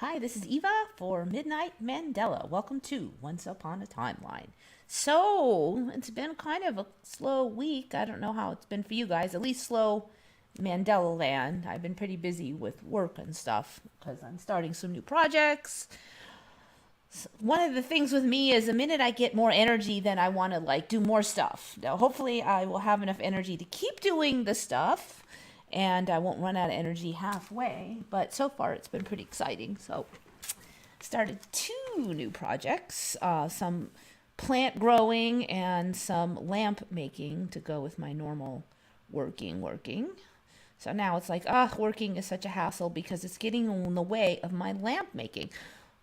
Hi, this is Eva for Midnight Mandela. Welcome to Once Upon a Timeline. So, it's been kind of a slow week. I don't know how it's been for you guys, at least slow Mandela land. I've been pretty busy with work and stuff because I'm starting some new projects. One of the things with me is the minute I get more energy, then I want to do more stuff. Now, hopefully, I will have enough energy to keep doing the stuff and I won't run out of energy halfway. But so far, it's been pretty exciting. So, started two new projects, some plant growing and some lamp making to go with my normal working. So now it's like, working is such a hassle because it's getting in the way of my lamp making.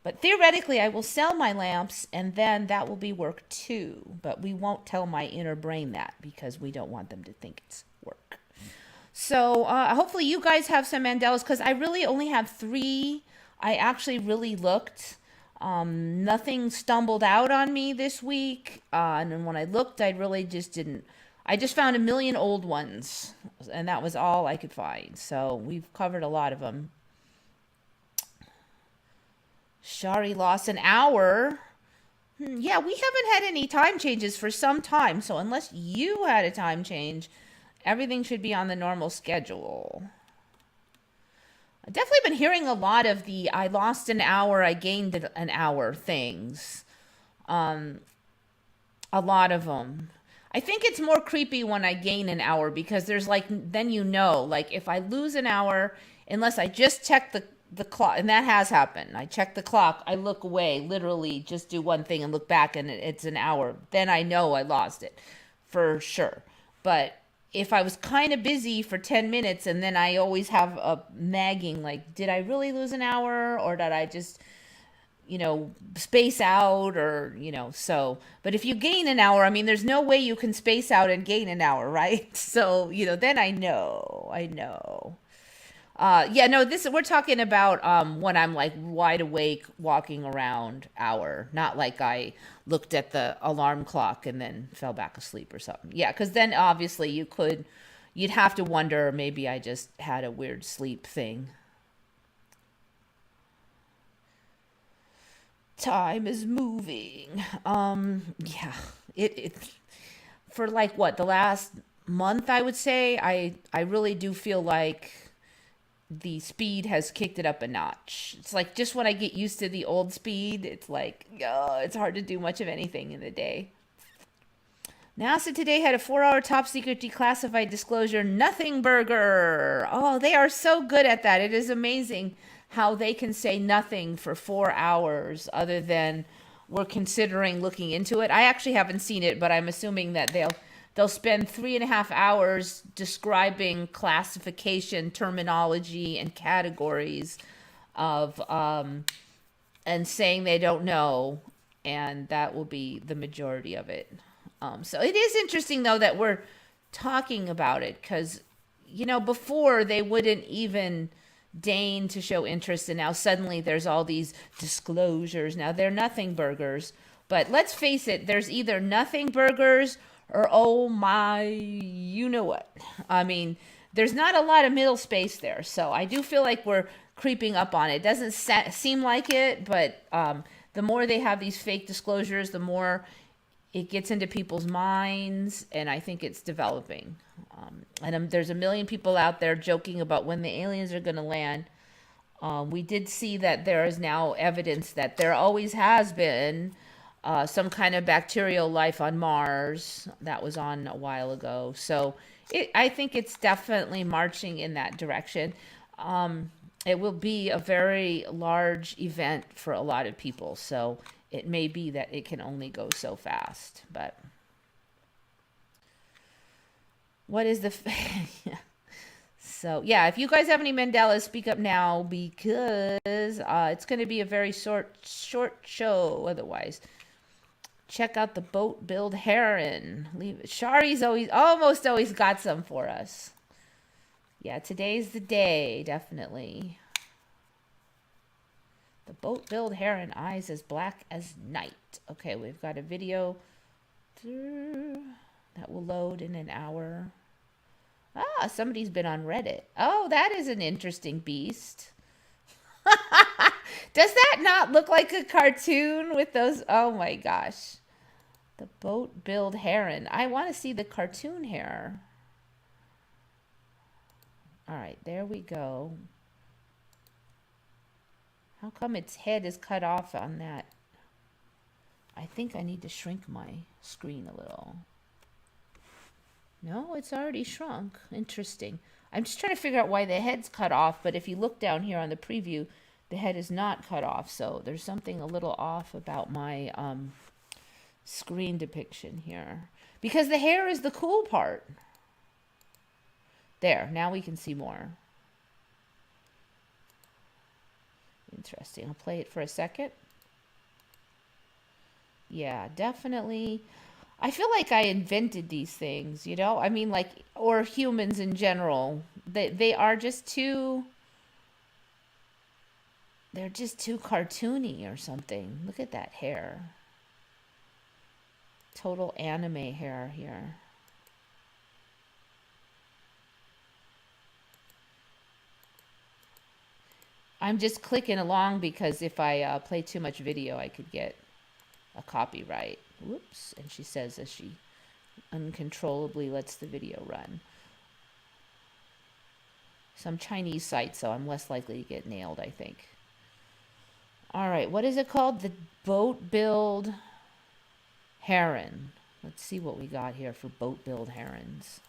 But theoretically, I will sell my lamps and then that will be work too. But we won't tell my inner brain that because we don't want them to think it's work. So hopefully you guys have some Mandelas because I really only have three. I actually really looked. Nothing stumbled out on me this week. And then when I looked, I really just didn't. I just found a million old ones. And that was all I could find. So we've covered a lot of them. Shari lost an hour. Yeah, we haven't had any time changes for some time. So unless you had a time change, everything should be on the normal schedule. I've definitely been hearing a lot of the I lost an hour, I gained an hour things. A lot of them. I think it's more creepy when I gain an hour because there's then if I lose an hour, unless I just check the clock, and that has happened. I check the clock, I look away, literally just do one thing and look back and it's an hour. Then I know I lost it for sure. But if I was kind of busy for 10 minutes and then I always have a nagging, did I really lose an hour or did I just, space out so. But if you gain an hour, I mean, there's no way you can space out and gain an hour, right? So, then I know. Yeah, no, we're talking about when I'm wide awake walking around hour, not like I looked at the alarm clock and then fell back asleep or something. Yeah, because then obviously you'd have to wonder maybe I just had a weird sleep thing. Time is moving. Yeah, it for the last month I would say I really do feel like the speed has kicked it up a notch. It's just when I get used to the old speed, it's it's hard to do much of anything in the day. NASA today had a 4-hour top secret declassified disclosure, nothing burger. Oh, they are so good at that. It is amazing how they can say nothing for 4 hours other than we're considering looking into it. I actually haven't seen it, but I'm assuming that they'll spend 3.5 hours describing classification, terminology, and categories of and saying they don't know, and that will be the majority of it. So it is interesting though that we're talking about it because before they wouldn't even deign to show interest, and now suddenly there's all these disclosures. Now they're nothing burgers, but let's face it, there's either nothing burgers or oh my, you know what. I mean, there's not a lot of middle space there, so I do feel like we're creeping up on it. It doesn't seem like it, but the more they have these fake disclosures, the more it gets into people's minds, and I think it's developing. There's a million people out there joking about when the aliens are going to land. We did see that there is now evidence that there always has been some kind of bacterial life on Mars. That was on a while ago. So I think it's definitely marching in that direction. It will be a very large event for a lot of people. So it may be that it can only go so fast. But what is the... So, yeah, if you guys have any Mandelas, speak up now because it's going to be a very short show otherwise. Check out the boat-billed heron. Shari's almost always got some for us. Yeah, today's the day, definitely. The boat-billed heron, eyes as black as night. Okay, we've got a video that will load in an hour. Somebody's been on Reddit. Oh, that is an interesting beast. Does that not look like a cartoon with those? Oh my gosh. The boat-billed heron. I want to see the cartoon hair. All right, there we go. How come its head is cut off on that? I think I need to shrink my screen a little. No, it's already shrunk. Interesting. I'm just trying to figure out why the head's cut off, but if you look down here on the preview, the head is not cut off, so there's something a little off about my screen depiction here. Because the hair is the cool part. There, now we can see more. Interesting. I'll play it for a second. Yeah, definitely. I feel like I invented these things, you know? I mean, like, or humans in general. They are just too... They're just too cartoony or something. Look at that hair. Total anime hair here. I'm just clicking along because if I play too much video, I could get a copyright. Whoops. And she says as she uncontrollably lets the video run. Some Chinese site, so I'm less likely to get nailed, I think. All right, what is it called? The boat-billed heron. Let's see what we got here for boat-billed herons.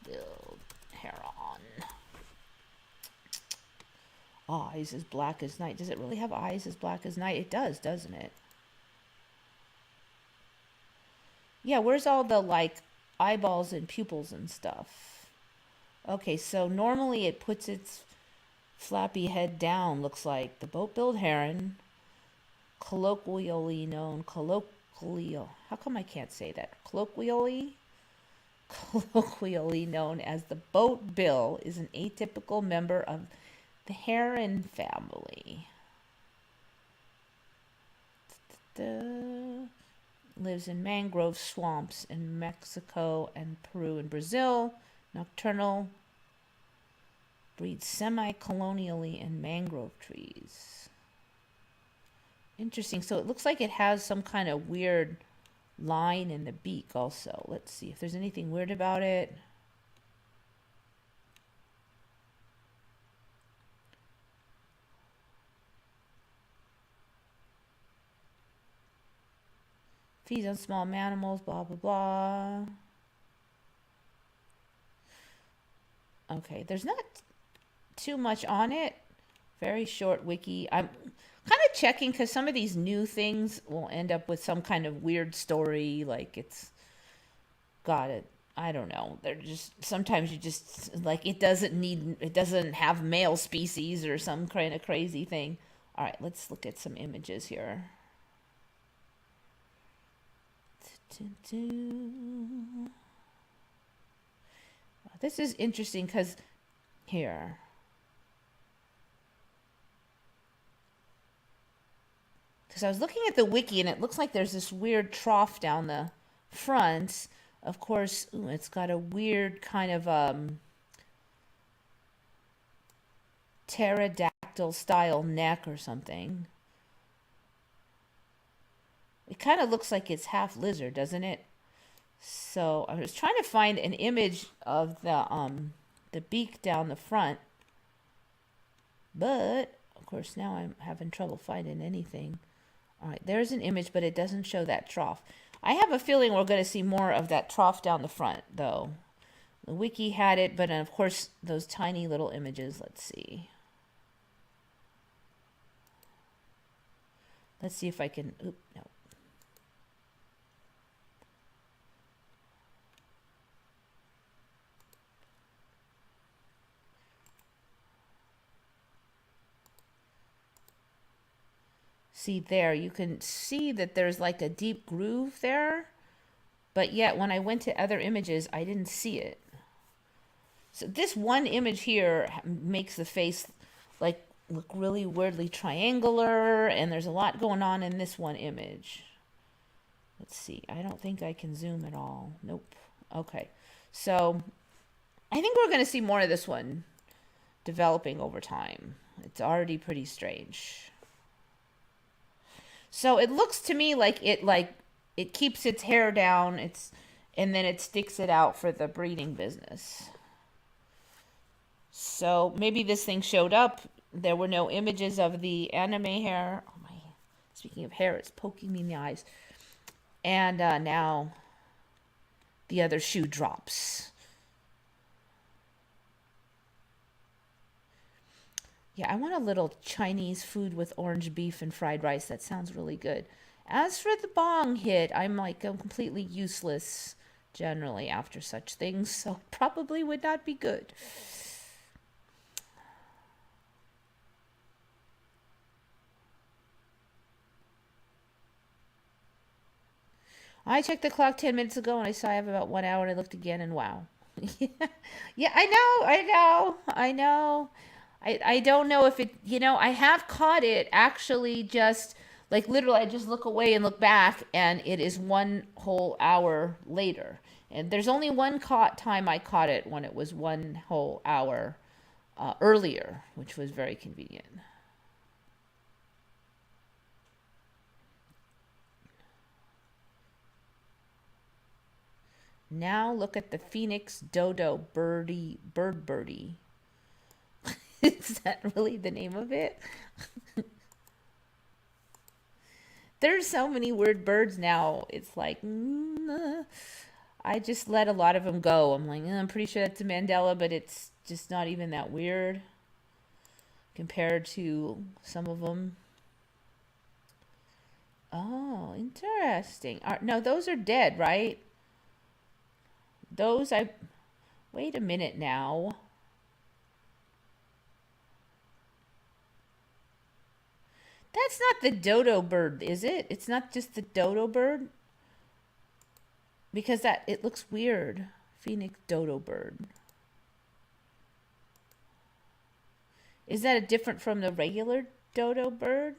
Boat-billed heron. Eyes as black as night. Does it really have eyes as black as night? It does, doesn't it? Yeah, where's all the, like, eyeballs and pupils and stuff? Okay, so normally it puts its flappy head down, looks like. The boat-billed heron, colloquially known, how come I can't say that? Colloquially known as the boat bill, is an atypical member of the heron family. Lives in mangrove swamps in Mexico and Peru and Brazil. Nocturnal. Breeds semi-colonially in mangrove trees. Interesting. So it looks like it has some kind of weird line in the beak also. Let's see if there's anything weird about it. Feeds on small mammals, blah, blah, blah. Okay, there's not too much on it. Very short wiki. I'm kind of checking because some of these new things will end up with some kind of weird story. Like it's got it. I don't know. They're just, sometimes you just, like, it doesn't have male species or some kind of crazy thing. All right, let's look at some images here. This is interesting because here. Because I was looking at the wiki and it looks like there's this weird trough down the front. Of course, it's got a weird kind of pterodactyl style neck or something. It kind of looks like it's half lizard, doesn't it? So I was trying to find an image of the beak down the front, but of course now I'm having trouble finding anything. All right, there's an image, but it doesn't show that trough. I have a feeling we're going to see more of that trough down the front, though. The wiki had it, but of course those tiny little images. Let's see. Let's see if I can. Oop, no. See there, you can see that there's like a deep groove there, but yet when I went to other images, I didn't see it. So this one image here makes the face like look really weirdly triangular, and there's a lot going on in this one image. Let's see, I don't think I can zoom at all. Nope. Okay, so I think we're going to see more of this one developing over time. It's already pretty strange. So it looks to me like it keeps its hair down, and then it sticks it out for the breeding business. So maybe this thing showed up. There were no images of the anime hair. Oh my! Speaking of hair, it's poking me in the eyes. And now the other shoe drops. Yeah, I want a little Chinese food with orange beef and fried rice. That sounds really good. As for the bong hit, I'm completely useless generally after such things, so probably would not be good. I checked the clock 10 minutes ago and I saw I have about 1 hour, and I looked again and wow. Yeah, I know. I don't know if it, I have caught it actually just like literally I just look away and look back and it is 1 whole hour later. And there's only one time I caught it when it was 1 whole hour earlier, which was very convenient. Now look at the Phoenix Dodo birdie. Is that really the name of it? There's so many weird birds now. It's like, I just let a lot of them go. I'm like, I'm pretty sure that's a Mandela, but it's just not even that weird compared to some of them. Oh, interesting. No, those are dead, right? Wait a minute now. That's not the dodo bird, is it? It's not just the dodo bird? Because it looks weird. Phoenix dodo bird. Is that different from the regular dodo bird?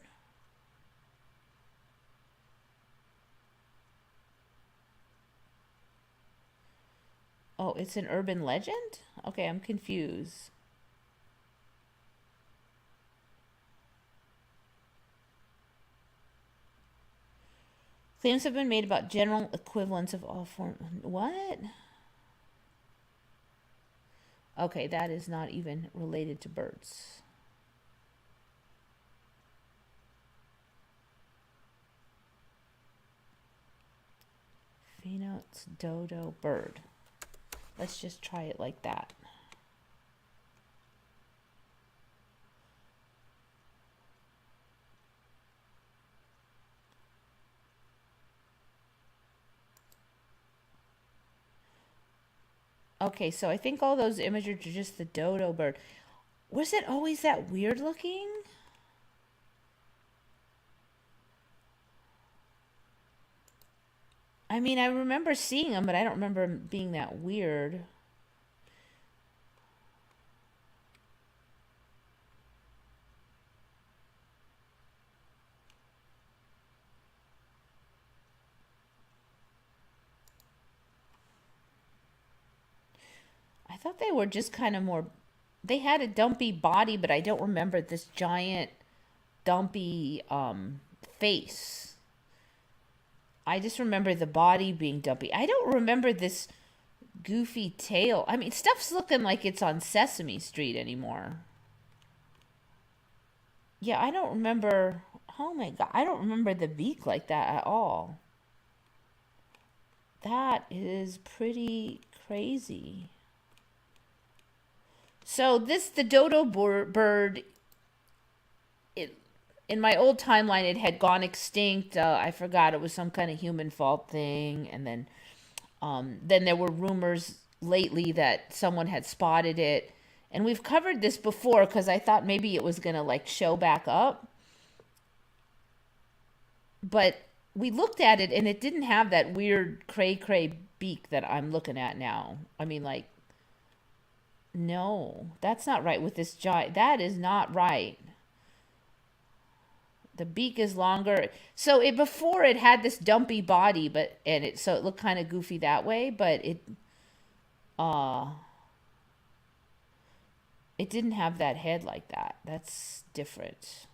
Oh, it's an urban legend? Okay, I'm confused. Claims have been made about general equivalence of all forms. What? Okay, that is not even related to birds. Phoenix dodo bird. Let's just try it like that. Okay, so I think all those images are just the dodo bird. Was it always that weird looking? I mean, I remember seeing them, but I don't remember them being that weird. I thought they were just kind of more. They had a dumpy body, but I don't remember this giant, dumpy face. I just remember the body being dumpy. I don't remember this goofy tail. I mean, stuff's looking like it's on Sesame Street anymore. Yeah, I don't remember. Oh my God, I don't remember the beak like that at all. That is pretty crazy. So the dodo bird, in my old timeline, it had gone extinct. I forgot, it was some kind of human fault thing, and then there were rumors lately that someone had spotted it, and we've covered this before because I thought maybe it was gonna show back up, but we looked at it and it didn't have that weird cray beak that I'm looking at now. I mean, no, that's not right with this giant. That is not right. The beak is longer. So before it had this dumpy body, so it looked kind of goofy that way, but It didn't have that head like that. That's different.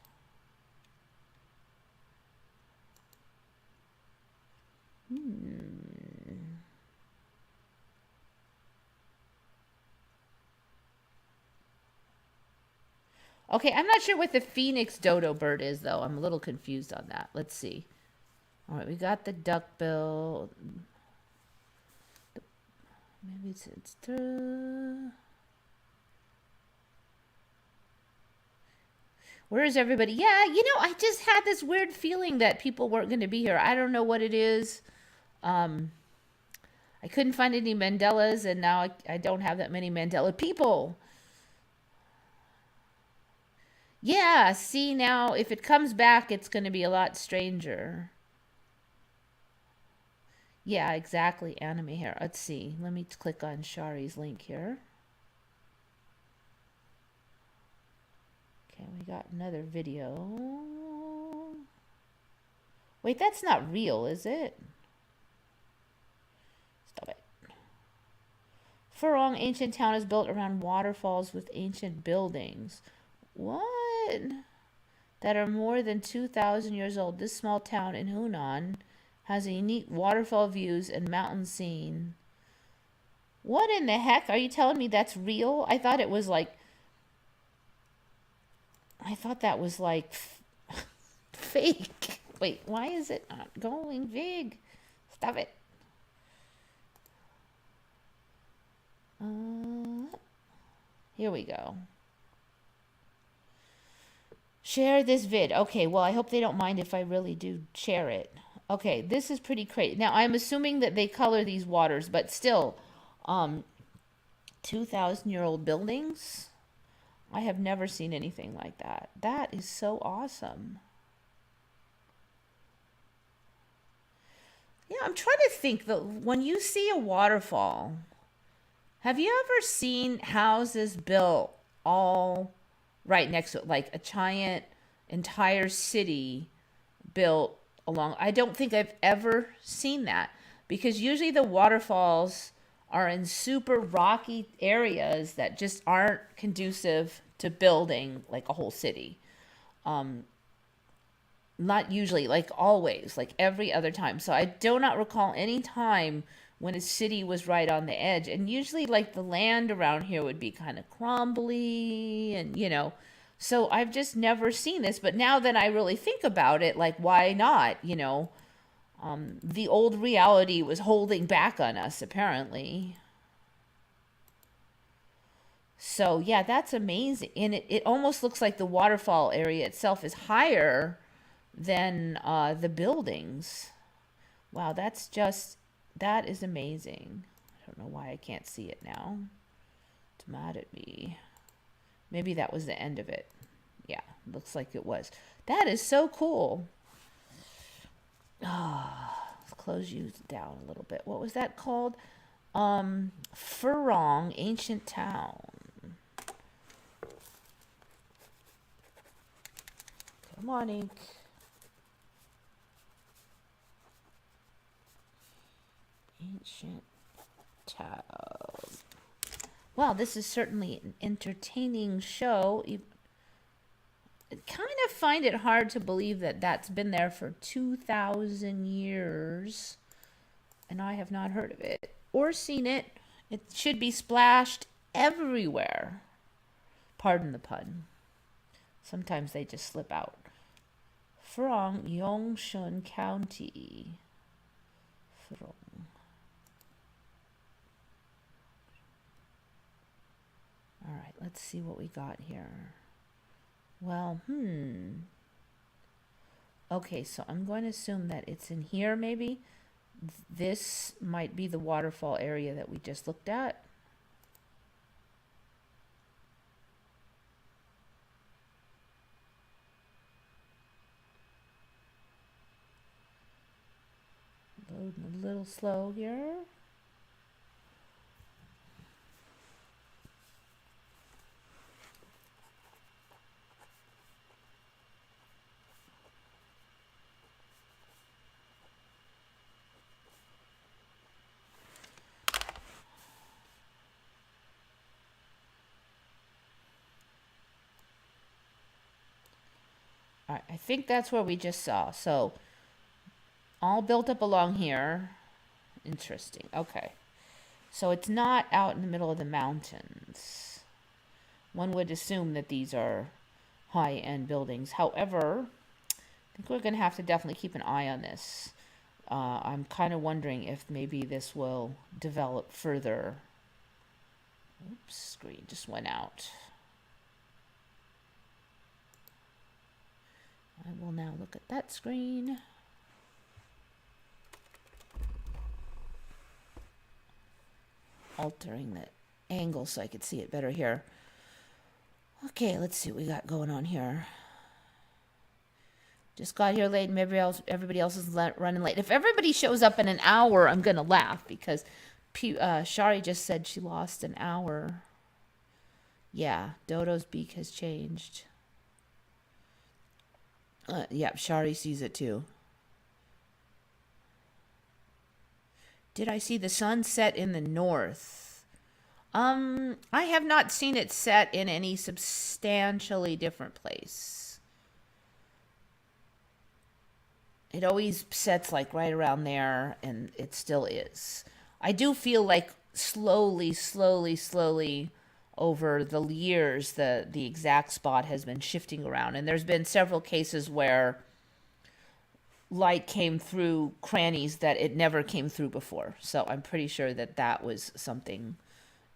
Okay, I'm not sure what the phoenix dodo bird is, though. I'm a little confused on that. Let's see. All right, we got the duckbill. Maybe it's Where is everybody? Yeah, you know, I just had this weird feeling that people weren't going to be here. I don't know what it is. I couldn't find any Mandelas, and now I don't have that many Mandela people. Yeah, see, now if it comes back, it's going to be a lot stranger. Yeah, exactly. Anime hair. Let's see. Let me click on Shari's link here. Okay, we got another video. Wait, that's not real, is it? Stop it. Furong ancient town is built around waterfalls with ancient buildings. What? That are more than 2,000 years old. This small town in Hunan has a unique waterfall views and mountain scene. What in the heck? Are you telling me that's real? I thought it was like... I thought that was like fake. Wait, why is it not going big? Stop it. Here we go. Share this vid. Okay, well, I hope they don't mind if I really do share it. Okay, this is pretty crazy. Now, I'm assuming that they color these waters, but still, 2,000-year-old buildings? I have never seen anything like that. That is so awesome. Yeah, I'm trying to think that when you see a waterfall, have you ever seen houses built all right next to it, like a giant entire city built along? I don't think I've ever seen that, because usually the waterfalls are in super rocky areas that just aren't conducive to building like a whole city. Not usually, like always, like every other time. So I do not recall any time when a city was right on the edge. And usually like the land around here would be kind of crumbly and, you know, so I've just never seen this. But now that I really think about it, like, why not, you know? The old reality was holding back on us, apparently. So, yeah, that's amazing. And it almost looks like the waterfall area itself is higher than the buildings. Wow, that is amazing. I don't know why I can't see it now. It's mad at me. Maybe that was the end of it. Yeah, looks like it was. That is so cool. Let's close you down a little bit. What was that called? Furong, ancient town. Come on, ink. Ancient town. Well, this is certainly an entertaining show. I kind of find it hard to believe that that's been there for 2,000 years, and I have not heard of it or seen it. It should be splashed everywhere. Pardon the pun. Sometimes they just slip out. Furong, Yongshun County. Furong. All right, let's see what we got here. Well, okay, so I'm going to assume that it's in here, maybe. This might be the waterfall area that we just looked at. Loading a little slow here. I think that's where we just saw. So all built up along here. Interesting. Okay. So it's not out in the middle of the mountains. One would assume that these are high-end buildings. However, I think we're going to have to definitely keep an eye on this. I'm kind of wondering if maybe this will develop further. Oops, screen just went out. I will now look at that screen. Altering the angle so I could see it better here. Okay, let's see what we got going on here. Just got here late and everybody else is running late. If everybody shows up in an hour, I'm going to laugh because Shari just said she lost an hour. Yeah, Dodo's beak has changed. Yeah, Shari sees it too. Did I see the sun set in the north? I have not seen it set in any substantially different place. It always sets like right around there, and it still is. I do feel like slowly over the years, the exact spot has been shifting around. And there's been several cases where light came through crannies that it never came through before. So I'm pretty sure that that was something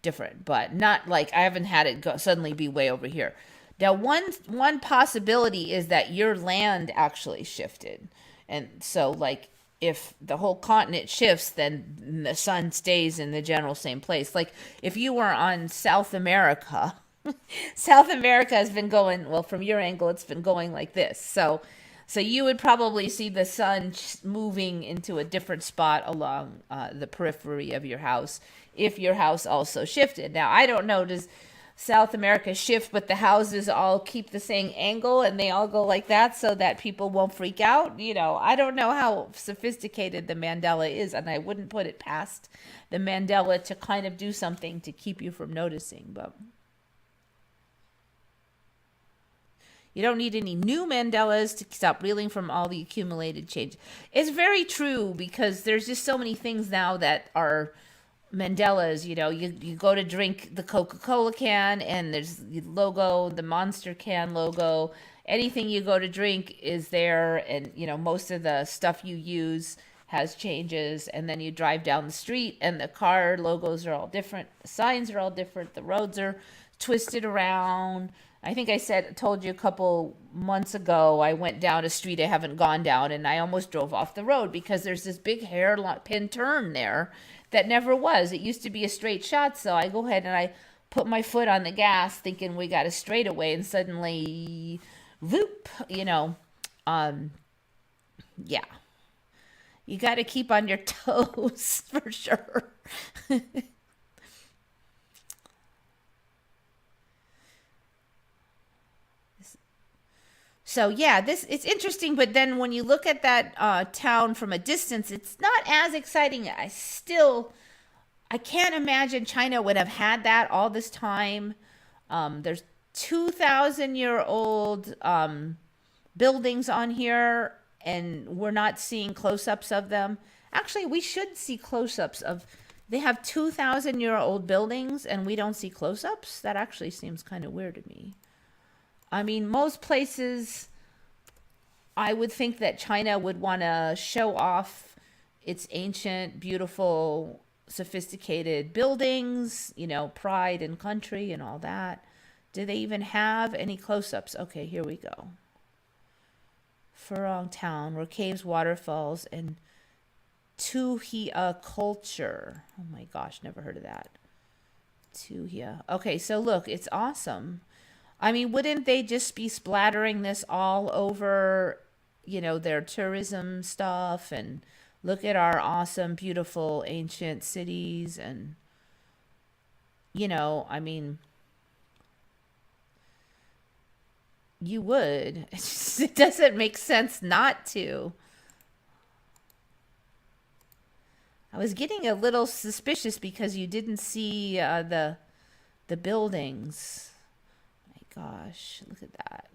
different, but not like I haven't had it suddenly be way over here. Now, one possibility is that your land actually shifted. And so, like, if the whole continent shifts, then the sun stays in the general same place. Like, if you were on South America, South America has been going, well, from your angle, it's been going like this. So you would probably see the sun moving into a different spot along the periphery of your house if your house also shifted. Now, I don't know, does South America shift, but the houses all keep the same angle and they all go like that so that people won't freak out? You know, I don't know how sophisticated the Mandela is, and I wouldn't put it past the Mandela to kind of do something to keep you from noticing, but you don't need any new Mandelas to stop reeling from all the accumulated change. It's very true because there's just so many things now that are Mandelas. You know, you go to drink the Coca-Cola can and there's the logo, the Monster can logo. Anything you go to drink is there, and you know, most of the stuff you use has changes. And then you drive down the street and the car logos are all different, the signs are all different, the roads are twisted around. I think I told you a couple months ago, I went down a street I haven't gone down and I almost drove off the road because there's this big hairpin turn there that never was. It used to be a straight shot, so I go ahead and I put my foot on the gas thinking we got a straightaway, and suddenly, whoop, you know, yeah. You got to keep on your toes for sure. So yeah, it's interesting, but then when you look at that town from a distance, it's not as exciting. I can't imagine China would have had that all this time. There's 2,000-year-old buildings on here, and we're not seeing close-ups of them. Actually, we should see close-ups of. They have 2,000-year-old buildings, and we don't see close-ups. That actually seems kind of weird to me. I mean, most places, I would think that China would want to show off its ancient, beautiful, sophisticated buildings, you know, pride and country and all that. Do they even have any close-ups? Okay, here we go. Furong town, where caves, waterfalls, and Tuhia culture. Oh my gosh, never heard of that. Tuhia. Okay, so look, it's awesome. I mean, wouldn't they just be splattering this all over, you know, their tourism stuff? And look at our awesome, beautiful, ancient cities. And, you know, I mean, you would. It doesn't make sense not to. I was getting a little suspicious because you didn't see the buildings. Gosh, look at that.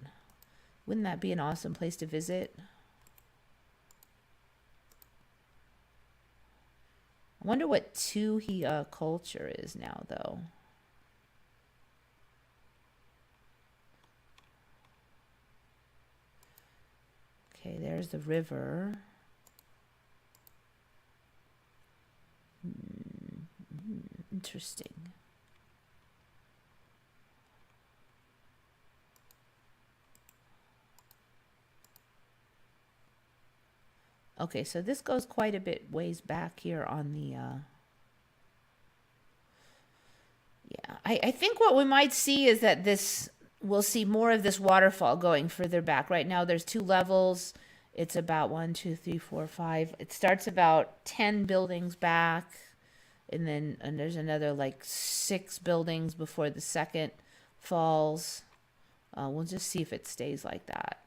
Wouldn't that be an awesome place to visit? I wonder what Tuhia culture is now, though. Okay, there's the river. Interesting. Okay, so this goes quite a bit ways back here on the, yeah, I think what we might see is that we'll see more of this waterfall going further back. Right now there's 2 levels. It's about 1, 2, 3, 4, 5. It starts about 10 buildings back. And there's another like 6 buildings before the second falls. We'll just see if it stays like that.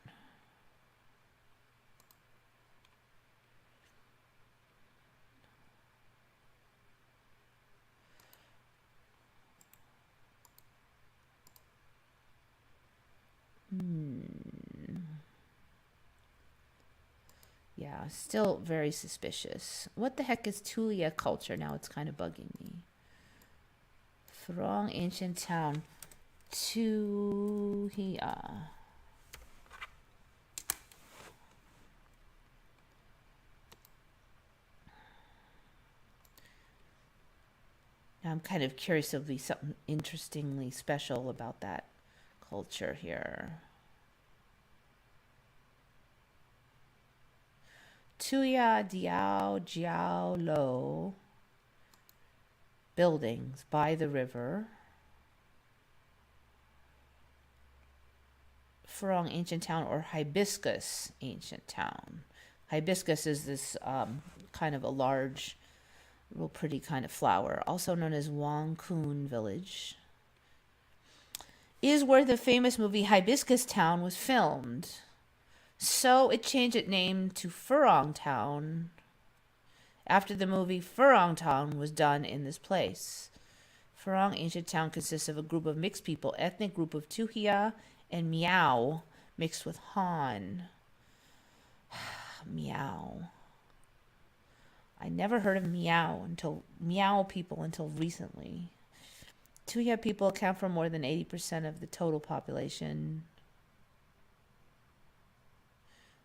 Yeah, still very suspicious. What the heck is Tulia culture? Now it's kind of bugging me. Furong ancient town. Tulia. Now I'm kind of curious if there'll be something interestingly special about that culture here. Tuya Diao Jiao Lo. Buildings by the river. Furong ancient town, or hibiscus ancient town. Hibiscus is this kind of a large, real pretty kind of flower, also known as Wang Kun village. Is where the famous movie Hibiscus Town was filmed. So it changed its name to Furong Town after the movie Furong Town was done in this place. Furong ancient town consists of a group of mixed people, ethnic group of Tuhia and Miao mixed with Han. Miao. I never heard of Miao people until recently. Tuhia people account for more than 80% of the total population.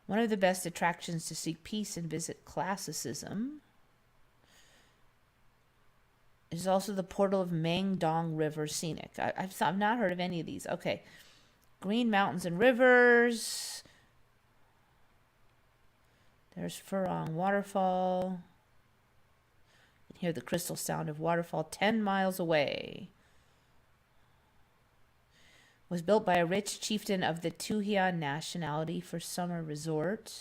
One of the best attractions to seek peace and visit classicism is also the portal of Mangdong River Scenic. I've not heard of any of these. Okay. Green mountains and rivers. There's Furong Waterfall. You can hear the crystal sound of waterfall 10 miles away. Was built by a rich chieftain of the Tuhia nationality for summer resort.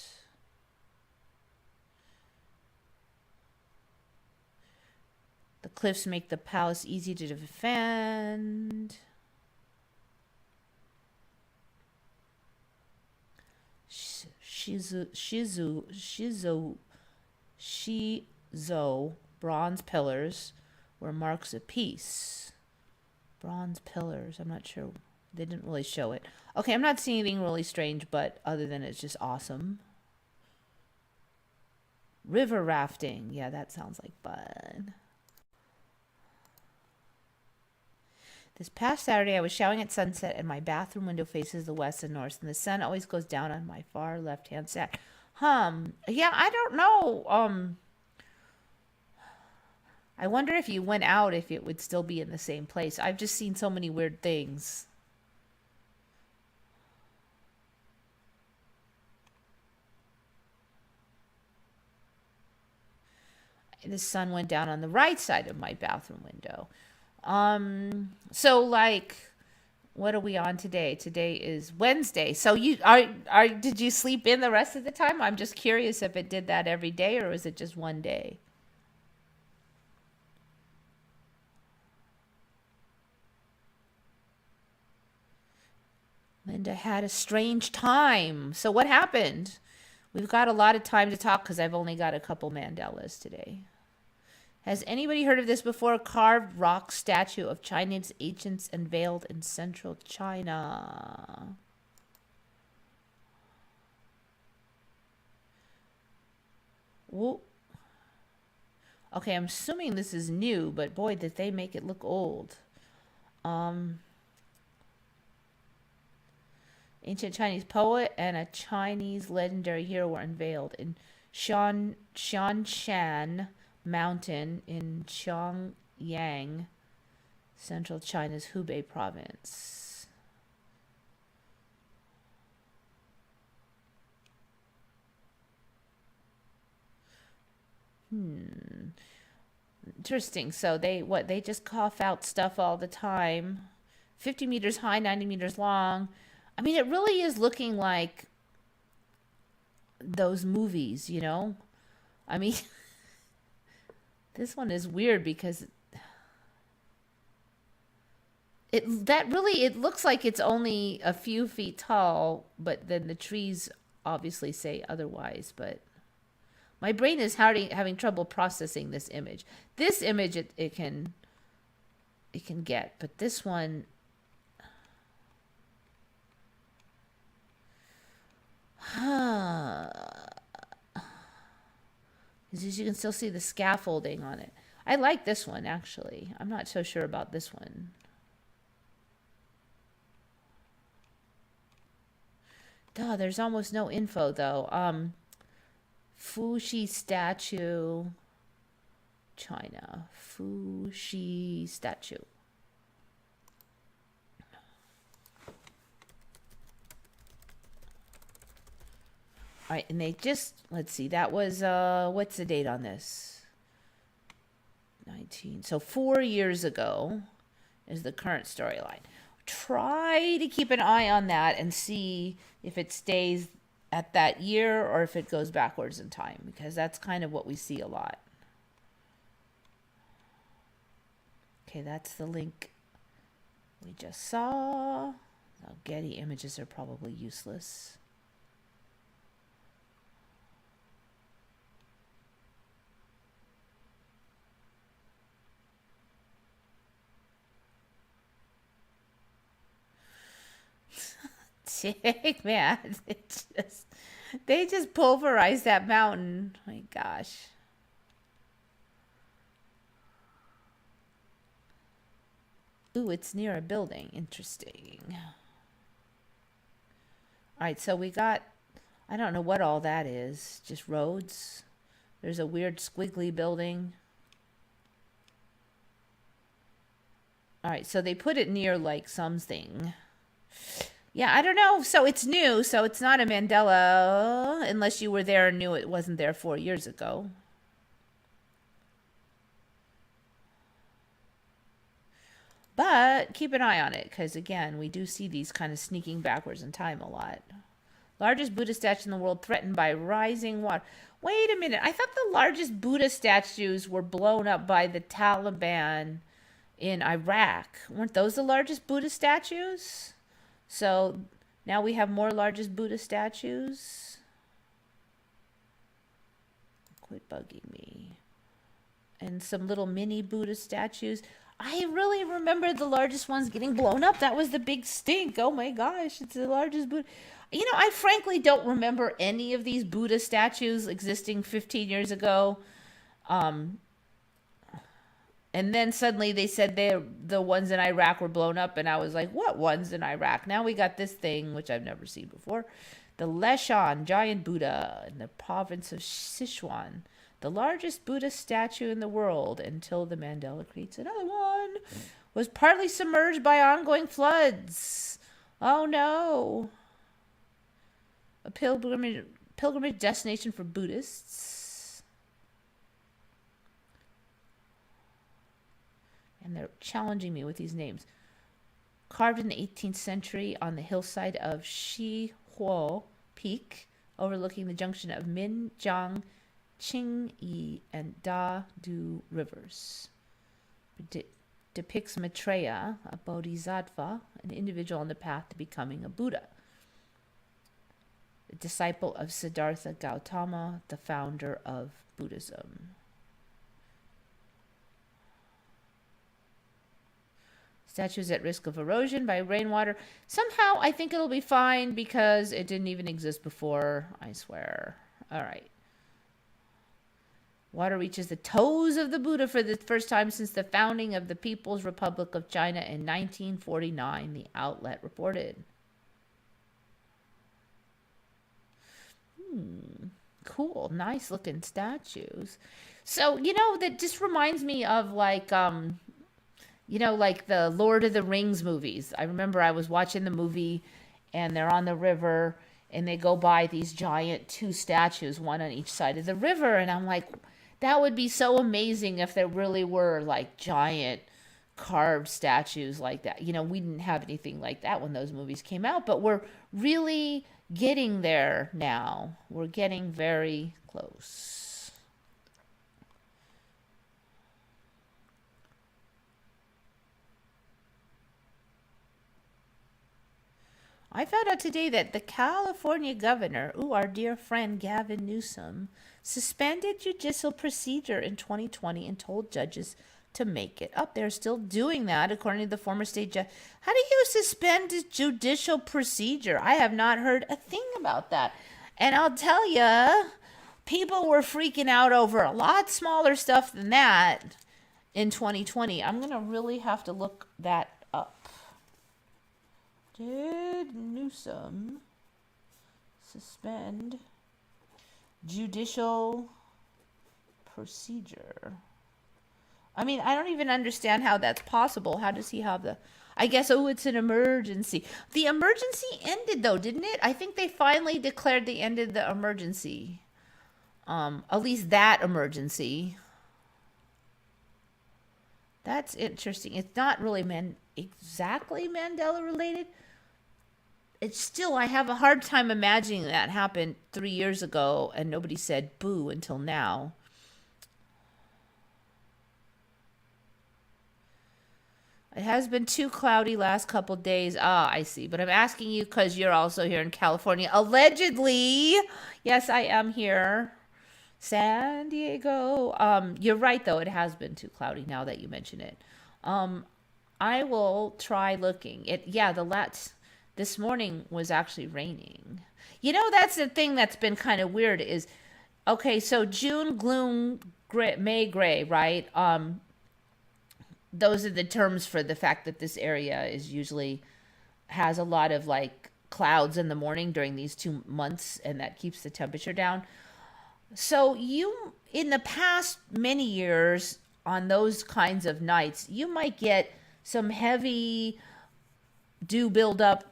The cliffs make the palace easy to defend. Shizo bronze pillars were marks of peace. Bronze pillars, I'm not sure. They didn't really show it. Okay, I'm not seeing anything really strange, but other than it's just awesome. River rafting. Yeah, that sounds like fun. This past Saturday, I was showering at sunset, and my bathroom window faces the west and north, and the sun always goes down on my far left-hand side. Yeah, I don't know. I wonder if you went out, if it would still be in the same place. I've just seen so many weird things. The sun went down on the right side of my bathroom window. So like, what are we on today? Today is Wednesday. So did you sleep in the rest of the time? I'm just curious if it did that every day, or was it just one day? Linda had a strange time. So what happened? We've got a lot of time to talk because I've only got a couple Mandelas today. Has anybody heard of this before? A carved rock statue of Chinese ancients unveiled in central China. Whoa. Okay, I'm assuming this is new, but boy, did they make it look old. Ancient Chinese poet and a Chinese legendary hero were unveiled in Xianshan Mountain in Qiangyang, central China's Hubei province. Interesting. So they just cough out stuff all the time. 50 meters high, 90 meters long. I mean, it really is looking like those movies, you know? I mean, this one is weird because it looks like it's only a few feet tall, but then the trees obviously say otherwise, but my brain is having trouble processing this image. This image it can get, but this one, as you can still see the scaffolding on it. I like this one, actually. I'm not so sure about this one. Duh, there's almost no info, though. Fuxi statue, China. Fuxi statue. All right, and they just, let's see, that was, what's the date on this? 19. So 4 years ago is the current storyline. Try to keep an eye on that and see if it stays at that year or if it goes backwards in time, because that's kind of what we see a lot. Okay, that's the link we just saw. Now, Getty images are probably useless. Man, they just pulverized that mountain. My gosh. Ooh, it's near a building. Interesting. All right, so we got, I don't know what all that is. Just roads. There's a weird squiggly building. All right, so they put it near like something. Yeah, I don't know. So it's new, so it's not a Mandela, unless you were there and knew it wasn't there 4 years ago. But keep an eye on it, because again, we do see these kind of sneaking backwards in time a lot. Largest Buddha statue in the world threatened by rising water. Wait a minute. I thought the largest Buddha statues were blown up by the Taliban in Iraq. Weren't those the largest Buddha statues? So now we have more largest Buddha statues. Quit bugging me. And some little mini Buddha statues. I really remember the largest ones getting blown up. That was the big stink. Oh my gosh, it's the largest Buddha. You know, I frankly don't remember any of these Buddha statues existing 15 years ago. And then suddenly they said the ones in Iraq were blown up, and I was like, what ones in Iraq? Now we got this thing, which I've never seen before. The Leshan giant Buddha in the province of Sichuan. The largest Buddha statue in the world until the Mandela creates another one. Was partly submerged by ongoing floods. Oh no. A pilgrimage destination for Buddhists. And they're challenging me with these names. Carved in the 18th century on the hillside of Shihuo Peak, overlooking the junction of Minjiang, Qingyi, and Da-Du rivers. Depicts Maitreya, a bodhisattva, an individual on the path to becoming a Buddha. A disciple of Siddhartha Gautama, the founder of Buddhism. Statue is at risk of erosion by rainwater. Somehow I think it'll be fine because it didn't even exist before, I swear. All right. Water reaches the toes of the Buddha for the first time since the founding of the People's Republic of China in 1949, the outlet reported. Cool. Nice looking statues. So, that just reminds me of like like the Lord of the Rings movies. I remember I was watching the movie and they're on the river and they go by these giant two statues, one on each side of the river. And I'm like, that would be so amazing if there really were like giant carved statues like that. We didn't have anything like that when those movies came out, but we're really getting there now. We're getting very close. I found out today that the California governor, our dear friend Gavin Newsom, suspended judicial procedure in 2020 and told judges to make it up. They're still doing that, according to the former state judge. How do you suspend judicial procedure? I have not heard a thing about that. And I'll tell you, people were freaking out over a lot smaller stuff than that in 2020. I'm going to really have to look that up. Did Newsom suspend judicial procedure? I mean, I don't even understand how that's possible. How does he have I guess, it's an emergency. The emergency ended though, didn't it? I think they finally declared they ended the emergency. At least that emergency. That's interesting. It's not really exactly Mandela related. It's still, I have a hard time imagining that happened 3 years ago and nobody said boo until now. It has been too cloudy last couple days. I see. But I'm asking you because you're also here in California. Allegedly. Yes, I am here. San Diego. You're right, though. It has been too cloudy now that you mention it. I will try looking. This morning was actually raining. That's the thing that's been kind of weird is, okay, so June gloom, May gray, right? Those are the terms for the fact that this area has a lot of like clouds in the morning during these 2 months, and that keeps the temperature down. So in the past many years on those kinds of nights, you might get some heavy dew buildup,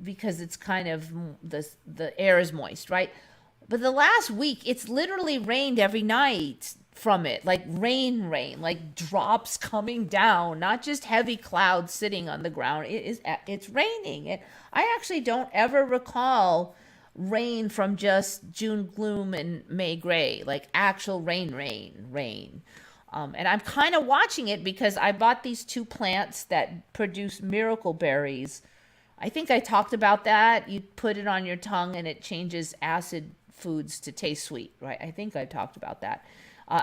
because it's kind of the air is moist, right? But the last week, it's literally rained every night from it, like rain, like drops coming down, not just heavy clouds sitting on the ground. It's raining. And I actually don't ever recall rain from just June gloom and May gray, like actual rain. And I'm kind of watching it because I bought these 2 plants that produce miracle berries. I think I talked about that. You put it on your tongue and it changes acid foods to taste sweet, right? I think I talked about that.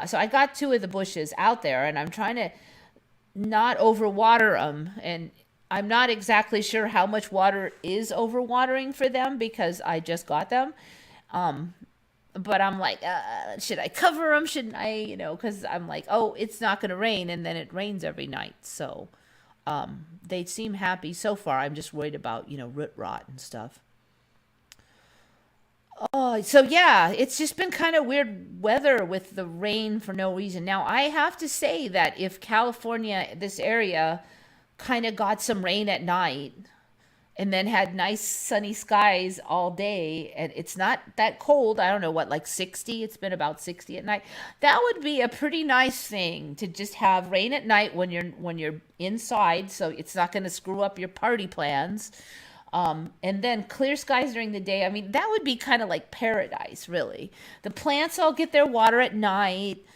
So I got 2 of the bushes out there and I'm trying to not overwater them. And I'm not exactly sure how much water is overwatering for them because I just got them. But I'm like, should I cover them? Shouldn't I? Because I'm like, it's not going to rain. And then it rains every night. So they seem happy so far. I'm just worried about, root rot and stuff. Oh, so yeah, it's just been kind of weird weather with the rain for no reason. Now, I have to say that if California, this area, kind of got some rain at night and then had nice sunny skies all day and it's not that cold, I don't know what, like 60, it's been about 60 at night, that would be a pretty nice thing to just have rain at night when you're inside, so it's not going to screw up your party plans. And then clear skies during the day. I mean, that would be kind of like paradise, really. The plants all get their water at night.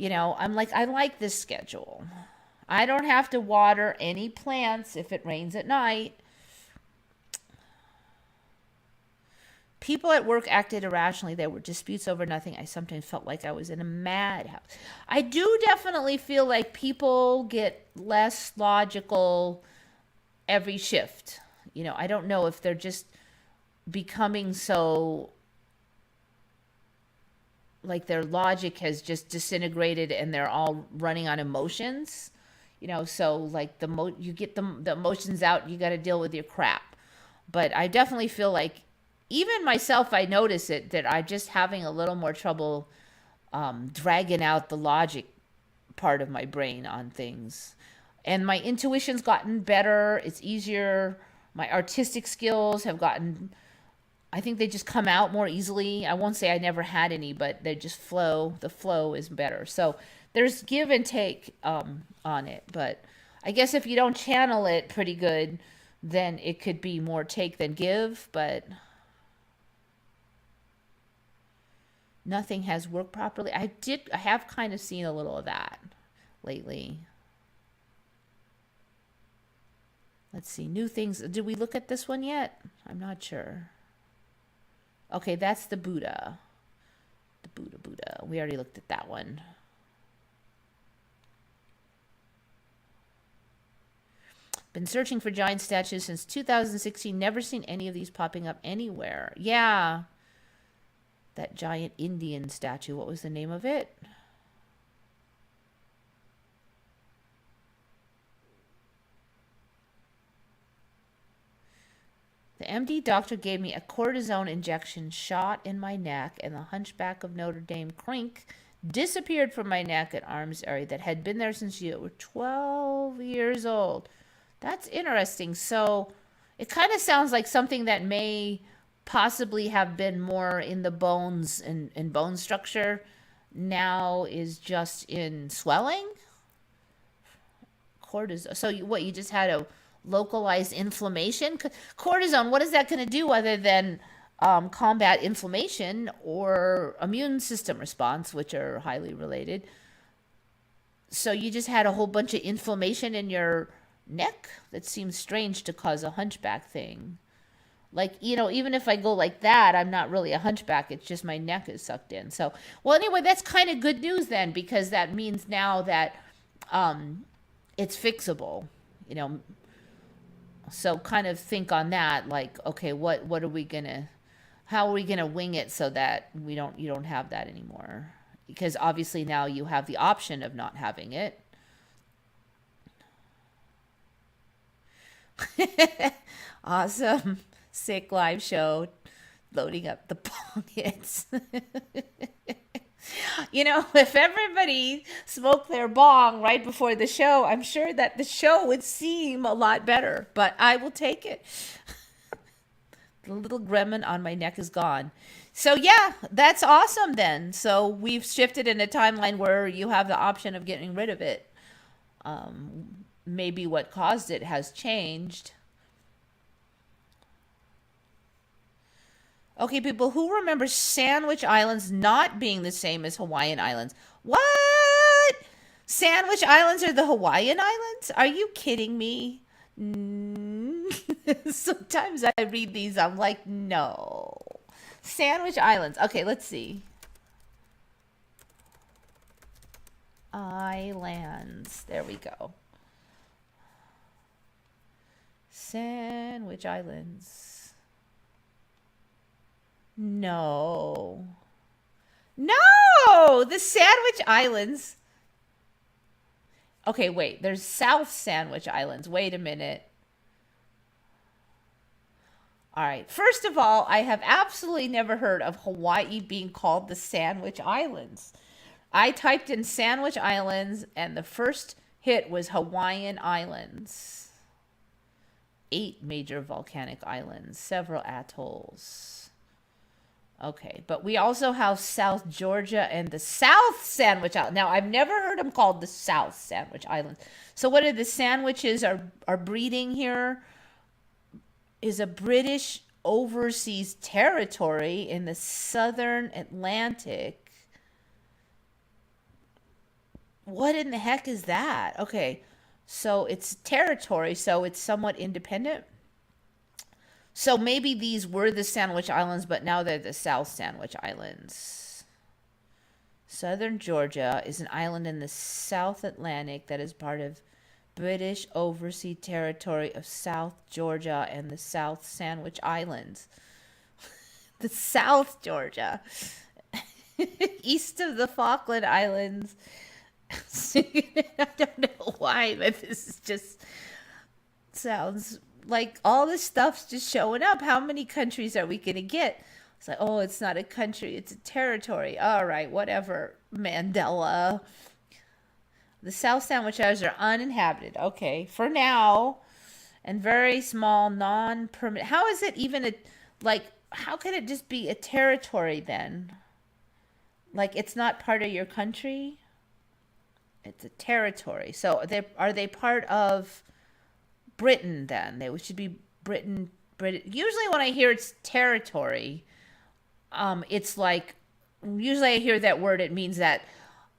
I'm like, I like this schedule. I don't have to water any plants if it rains at night. People at work acted irrationally. There were disputes over nothing. I sometimes felt like I was in a madhouse. I do definitely feel like people get less logical every shift. I don't know if they're just becoming so like their logic has just disintegrated and they're all running on emotions, so like you get the emotions out, you got to deal with your crap. But I definitely feel like even myself, I notice it that I'm just having a little more trouble dragging out the logic part of my brain on things. And my intuition's gotten better. It's easier. My artistic skills have gotten, I think they just come out more easily. I won't say I never had any, but they just flow. The flow is better. So there's give and take on it. But I guess if you don't channel it pretty good, then it could be more take than give. But nothing has worked properly. I have kind of seen a little of that lately. Let's see, new things. Did we look at this one yet? I'm not sure. Okay, that's the Buddha. The Buddha. We already looked at that one. Been searching for giant statues since 2016. Never seen any of these popping up anywhere. Yeah. That giant Indian statue. What was the name of it? The MD doctor gave me a cortisone injection shot in my neck, and the hunchback of Notre Dame crink disappeared from my neck and arms area that had been there since you were 12 years old. That's interesting. So it kind of sounds like something that may possibly have been more in the bones and bone structure now is just in swelling. Cortisone. So what, you just had a localized inflammation? Cortisone, what is that going to do other than combat inflammation or immune system response, which are highly related? So you just had a whole bunch of inflammation in your neck? That seems strange to cause a hunchback thing. Like, even if I go like that, I'm not really a hunchback. It's just my neck is sucked in. So, well, anyway, that's kind of good news then, because that means now that it's fixable, So kind of think on that, like, okay, what are we gonna, how are we gonna wing it so that you don't have that anymore? Because obviously now you have the option of not having it. Awesome. Sick live show. Loading up the bong hits. If everybody smoked their bong right before the show, I'm sure that the show would seem a lot better, but I will take it. The little gremlin on my neck is gone. So yeah, that's awesome then. So we've shifted in a timeline where you have the option of getting rid of it. Maybe what caused it has changed. Okay, people, who remember Sandwich Islands not being the same as Hawaiian Islands? What? Sandwich Islands are the Hawaiian Islands? Are you kidding me? Sometimes I read these, I'm like, no. Sandwich Islands. Okay, let's see. Islands. There we go. Sandwich Islands. No. No! The Sandwich Islands. Okay, wait. There's South Sandwich Islands. Wait a minute. All right. First of all, I have absolutely never heard of Hawaii being called the Sandwich Islands. I typed in Sandwich Islands, and the first hit was Hawaiian Islands. 8 major volcanic islands, several atolls. Okay, but we also have South Georgia and the South Sandwich Islands. Now, I've never heard them called the South Sandwich Islands. So what are the sandwiches are breeding here? Is a British overseas territory in the southern Atlantic. What in the heck is that? Okay, so it's territory, so it's somewhat independent. So maybe these were the Sandwich Islands, but now they're the South Sandwich Islands. Southern Georgia is an island in the South Atlantic that is part of British Overseas Territory of South Georgia and the South Sandwich Islands. The South Georgia. East of the Falkland Islands. I don't know why, but this is just sounds like all this stuff's just showing up. How many countries are we going to get? It's like, oh, it's not a country, it's a territory. All right, whatever, Mandela. The South Sandwich Islands are uninhabited. Okay, for now. And very small, non-permanent. How is it even a, like, how can it just be a territory then? Like, it's not part of your country? It's a territory. So are they part of Britain then? They should be Britain. Usually when I hear it's territory, it's like, usually I hear that word, it means that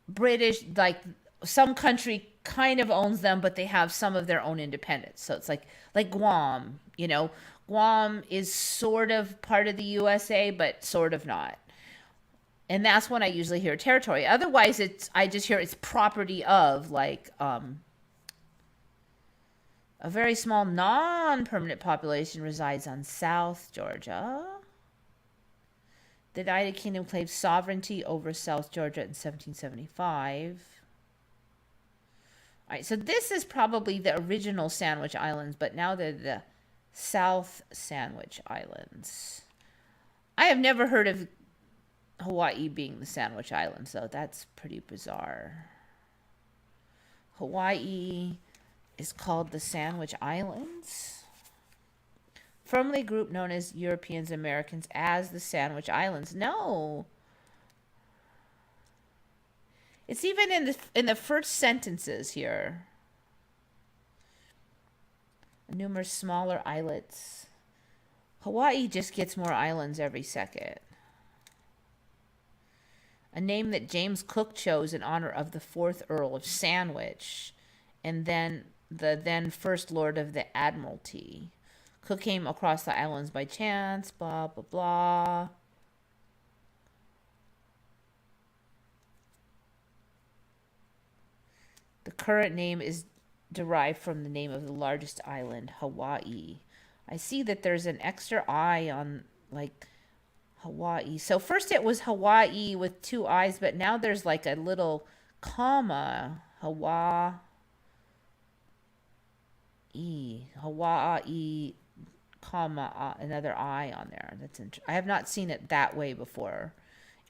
British, like some country kind of owns them, but they have some of their own independence. So it's like Guam, you know, Guam is sort of part of the USA, but sort of not. And that's when I usually hear territory. Otherwise, I just hear it's property of, like, a very small non-permanent population resides on South Georgia. The United Kingdom claimed sovereignty over South Georgia in 1775. All right, so this is probably the original Sandwich Islands, but now they're the South Sandwich Islands. I have never heard of Hawaii being the Sandwich Islands, so that's pretty bizarre. Hawaii is called the Sandwich Islands. Formerly group known as Europeans and Americans as the Sandwich Islands. No. It's even in the first sentences here. Numerous smaller islets. Hawaii just gets more islands every second. A name that James Cook chose in honor of the 4th Earl of Sandwich, and then the then First Lord of the Admiralty. Cook came across the islands by chance, blah, blah, blah. The current name is derived from the name of the largest island, Hawaii. I see that there's an extra I on, like, Hawaii. So first it was Hawaii with 2 I's, but now there's like a little comma. Hawaii, comma, another I on there. That's interesting. I have not seen it that way before.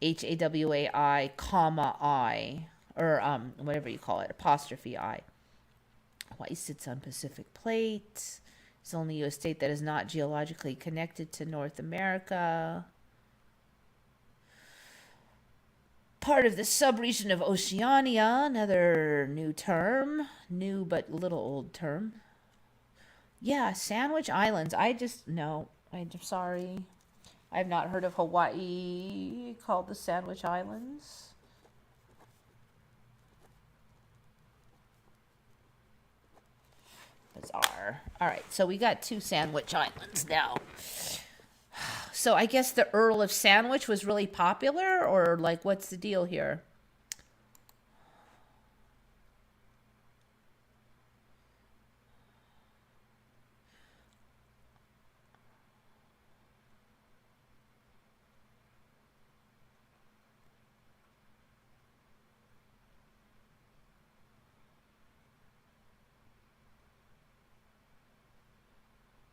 HAWAI, comma I, or whatever you call it, apostrophe I. Hawaii sits on Pacific Plate. It's only U.S. state that is not geologically connected to North America. Part of the subregion of Oceania, another new term. New but little old term. Yeah, Sandwich Islands. I'm sorry. I have not heard of Hawaii called the Sandwich Islands. Bizarre. All right, so we got 2 Sandwich Islands now. So I guess the Earl of Sandwich was really popular, or like, what's the deal here?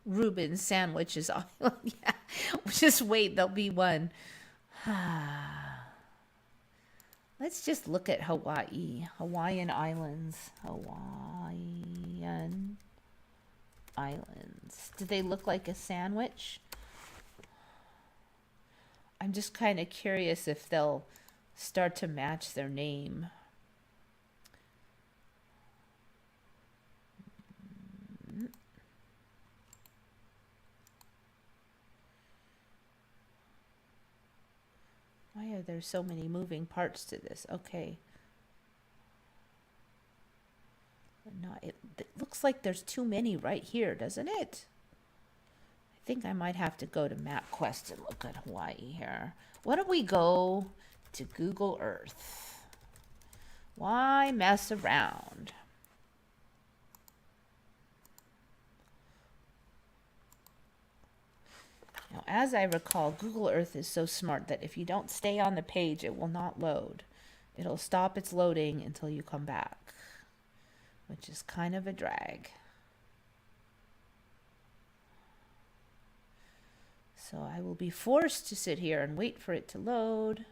Reuben's Sandwiches Island. Yeah, just wait, there'll be one. Let's just look at Hawaii. Hawaiian Islands. Hawaiian Islands. Do they look like a sandwich? I'm just kind of curious if they'll start to match their name. Why are there so many moving parts to this? Okay. It looks like there's too many right here, doesn't it? I think I might have to go to MapQuest and look at Hawaii here. Why don't we go to Google Earth? Why mess around? Now, as I recall, Google Earth is so smart that if you don't stay on the page, it will not load. It'll stop its loading until you come back, which is kind of a drag. So I will be forced to sit here and wait for it to load.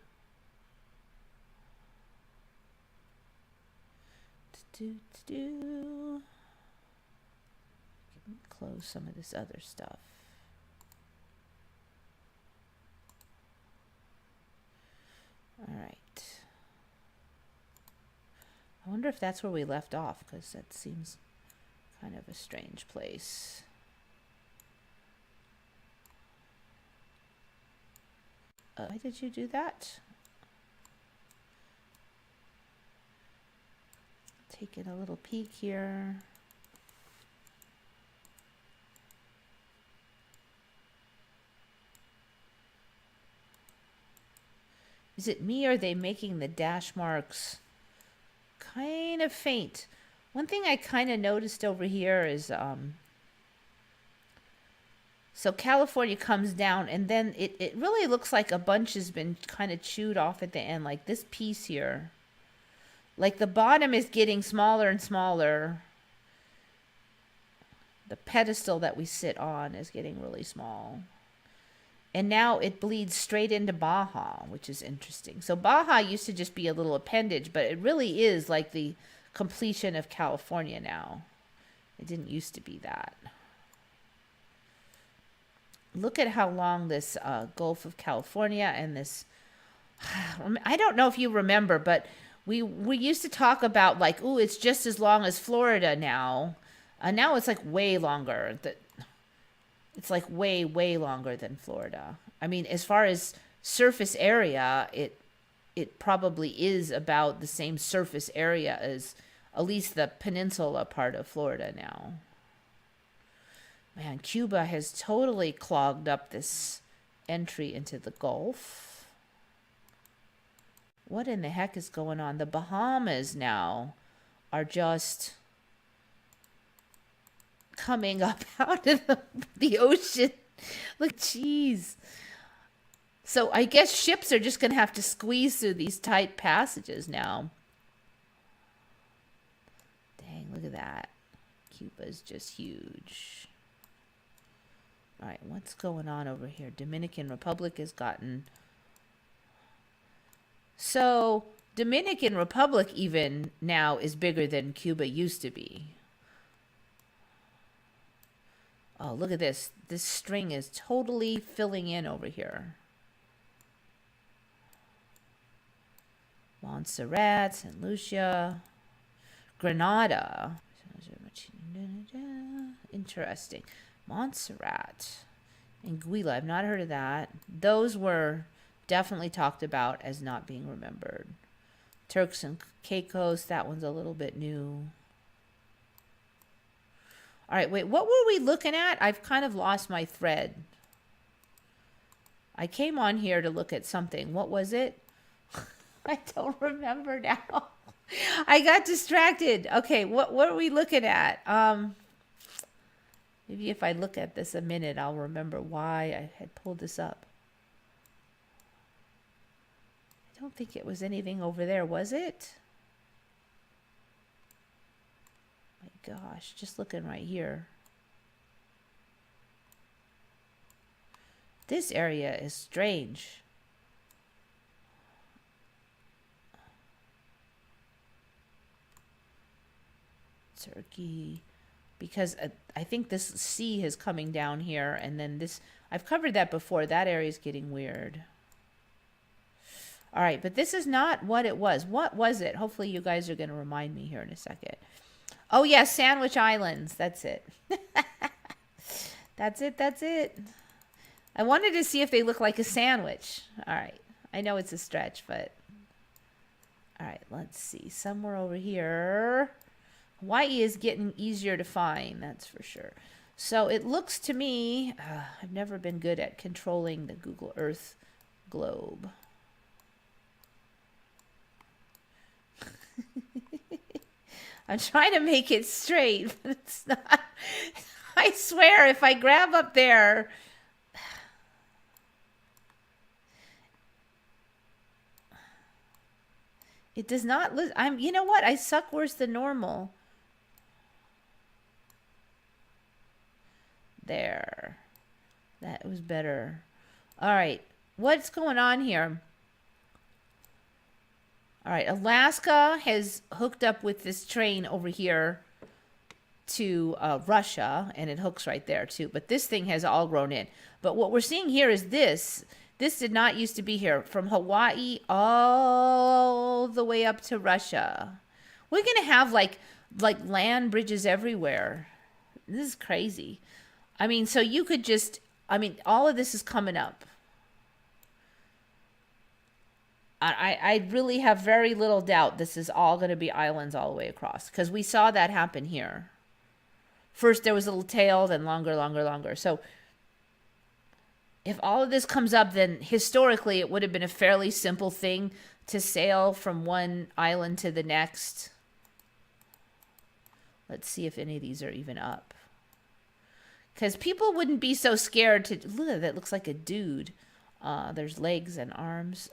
Close some of this other stuff. All right. I wonder if that's where we left off, because that seems kind of a strange place. Why did you do that? Taking a little peek here. Is it me, or are they making the dash marks kind of faint? One thing I kind of noticed over here is, so California comes down, and then it really looks like a bunch has been kind of chewed off at the end, like this piece here. Like the bottom is getting smaller and smaller. The pedestal that we sit on is getting really small. And now it bleeds straight into Baja, which is interesting. So Baja used to just be a little appendage, but it really is like the completion of California now. It didn't used to be that. Look at how long this Gulf of California and this... I don't know if you remember, but we used to talk about like, ooh, it's just as long as Florida now. Now it's like way longer. It's like way, way longer than Florida. I mean, as far as surface area, it probably is about the same surface area as at least the peninsula part of Florida now. Man, Cuba has totally clogged up this entry into the Gulf. What in the heck is going on? The Bahamas now are just coming up out of the ocean. Look, jeez. So I guess ships are just going to have to squeeze through these tight passages now. Dang, look at that. Cuba's just huge. All right, what's going on over here? Dominican Republic has gotten... So Dominican Republic even now is bigger than Cuba used to be. Oh, look at this. This string is totally filling in over here. Montserrat, St. Lucia, Grenada. Interesting. Montserrat and Guila. I've not heard of that. Those were definitely talked about as not being remembered. Turks and Caicos. That one's a little bit new. All right, wait, what were we looking at? I've kind of lost my thread. I came on here to look at something. What was it? I don't remember now. I got distracted. Okay, what are we looking at? Maybe if I look at this a minute, I'll remember why I had pulled this up. I don't think it was anything over there, was it? My gosh, just looking right here. This area is strange. Turkey, because I think this sea is coming down here, and then this, I've covered that before. That area is getting weird. All right, but this is not what it was. What was it? Hopefully you guys are going to remind me here in a second. Oh, yeah, Sandwich Islands. That's it. That's it. That's it. I wanted to see if they look like a sandwich. All right. I know it's a stretch, but... All right, let's see. Somewhere over here. Hawaii is getting easier to find, that's for sure. So it looks to me... I've never been good at controlling the Google Earth globe. I'm trying to make it straight, but it's not. I swear, if I grab up there, It does not list. You know what? I suck worse than normal. There. That was better. All right. What's going on here? All right. Alaska has hooked up with this train over here to Russia, and it hooks right there too. But this thing has all grown in. But what we're seeing here is this. This did not used to be here. From Hawaii all the way up to Russia. We're going to have like land bridges everywhere. This is crazy. I mean, so you could just, all of this is coming up. I really have very little doubt this is all going to be islands all the way across, because we saw that happen here. First there was a little tail, then longer, longer, longer. So if all of this comes up, then historically it would have been a fairly simple thing to sail from one island to the next. Let's see if any of these are even up. Because people wouldn't be so scared to... Look, that looks like a dude. There's legs and arms.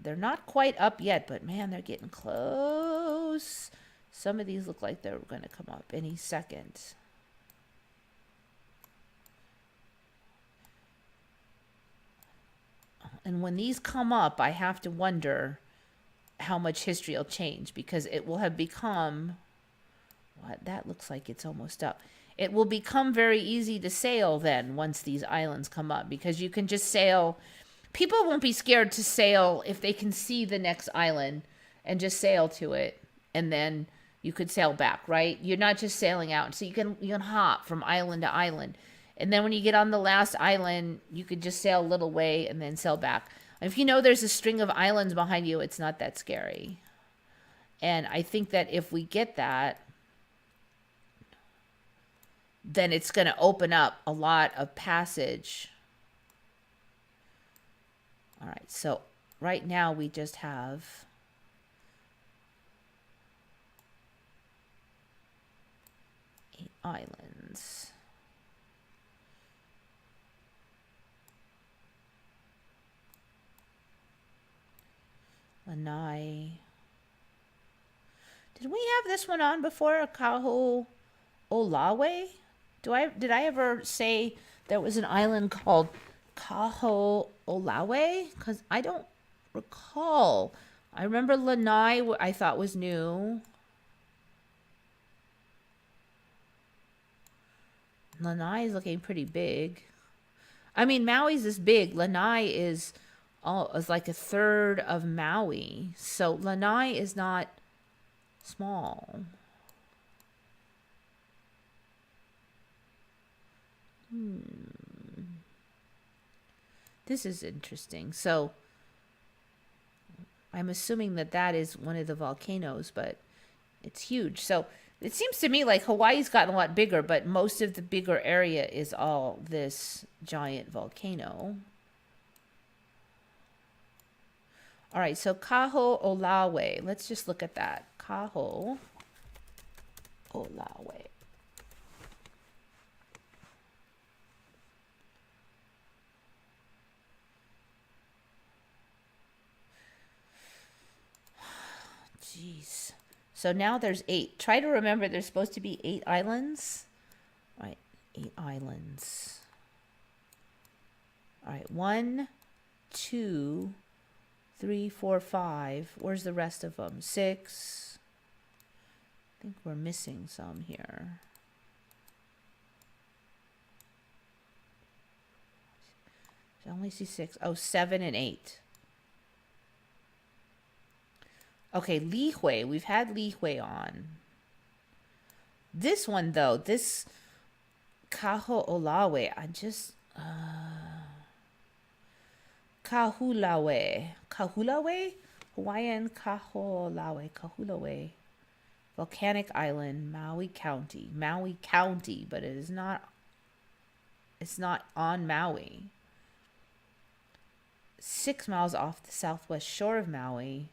They're not quite up yet, but man, they're getting close. Some of these look like they're going to come up any second. And when these come up, I have to wonder how much history will change, because it will have become... What? That looks like it's almost up. It will become very easy to sail then once these islands come up, because you can just sail. People won't be scared to sail if they can see the next island and just sail to it, and then you could sail back, right? You're not just sailing out. So you can hop from island to island. And then when you get on the last island, you could just sail a little way and then sail back. If you know there's a string of islands behind you, it's not that scary. And I think that if we get that, then it's going to open up a lot of passage. All right, so right now we just have islands. Lanai. Did we have this one on before? Kaho Olawe? Did I ever say there was an island called Kaho Olawe? Because I don't recall. I remember Lanai I thought was new. Lanai is looking pretty big. I mean, Maui's is big. Lanai is like a third of Maui. So Lanai is not small. This is interesting. So I'm assuming that is one of the volcanoes, but it's huge. So it seems to me like Hawaii's gotten a lot bigger, but most of the bigger area is all this giant volcano. All right, so Kaho Olawe. Let's just look at that. Kaho Olawe. Jeez. So now there's 8. Try to remember there's supposed to be 8 islands. All right, 8 islands. All right, 1, 2, 3, 4, 5. Where's the rest of them? 6. I think we're missing some here. I only see 6. Oh, 7 and 8. Okay, Lihue. We've had Lihue on. This one, though, this Kaho Olawe, I just... Kahulawe. Kahulawe? Hawaiian Kahulawe. Kahulawe. Volcanic Island, Maui County. Maui County, but it is not... It's not on Maui. 6 miles off the southwest shore of Maui.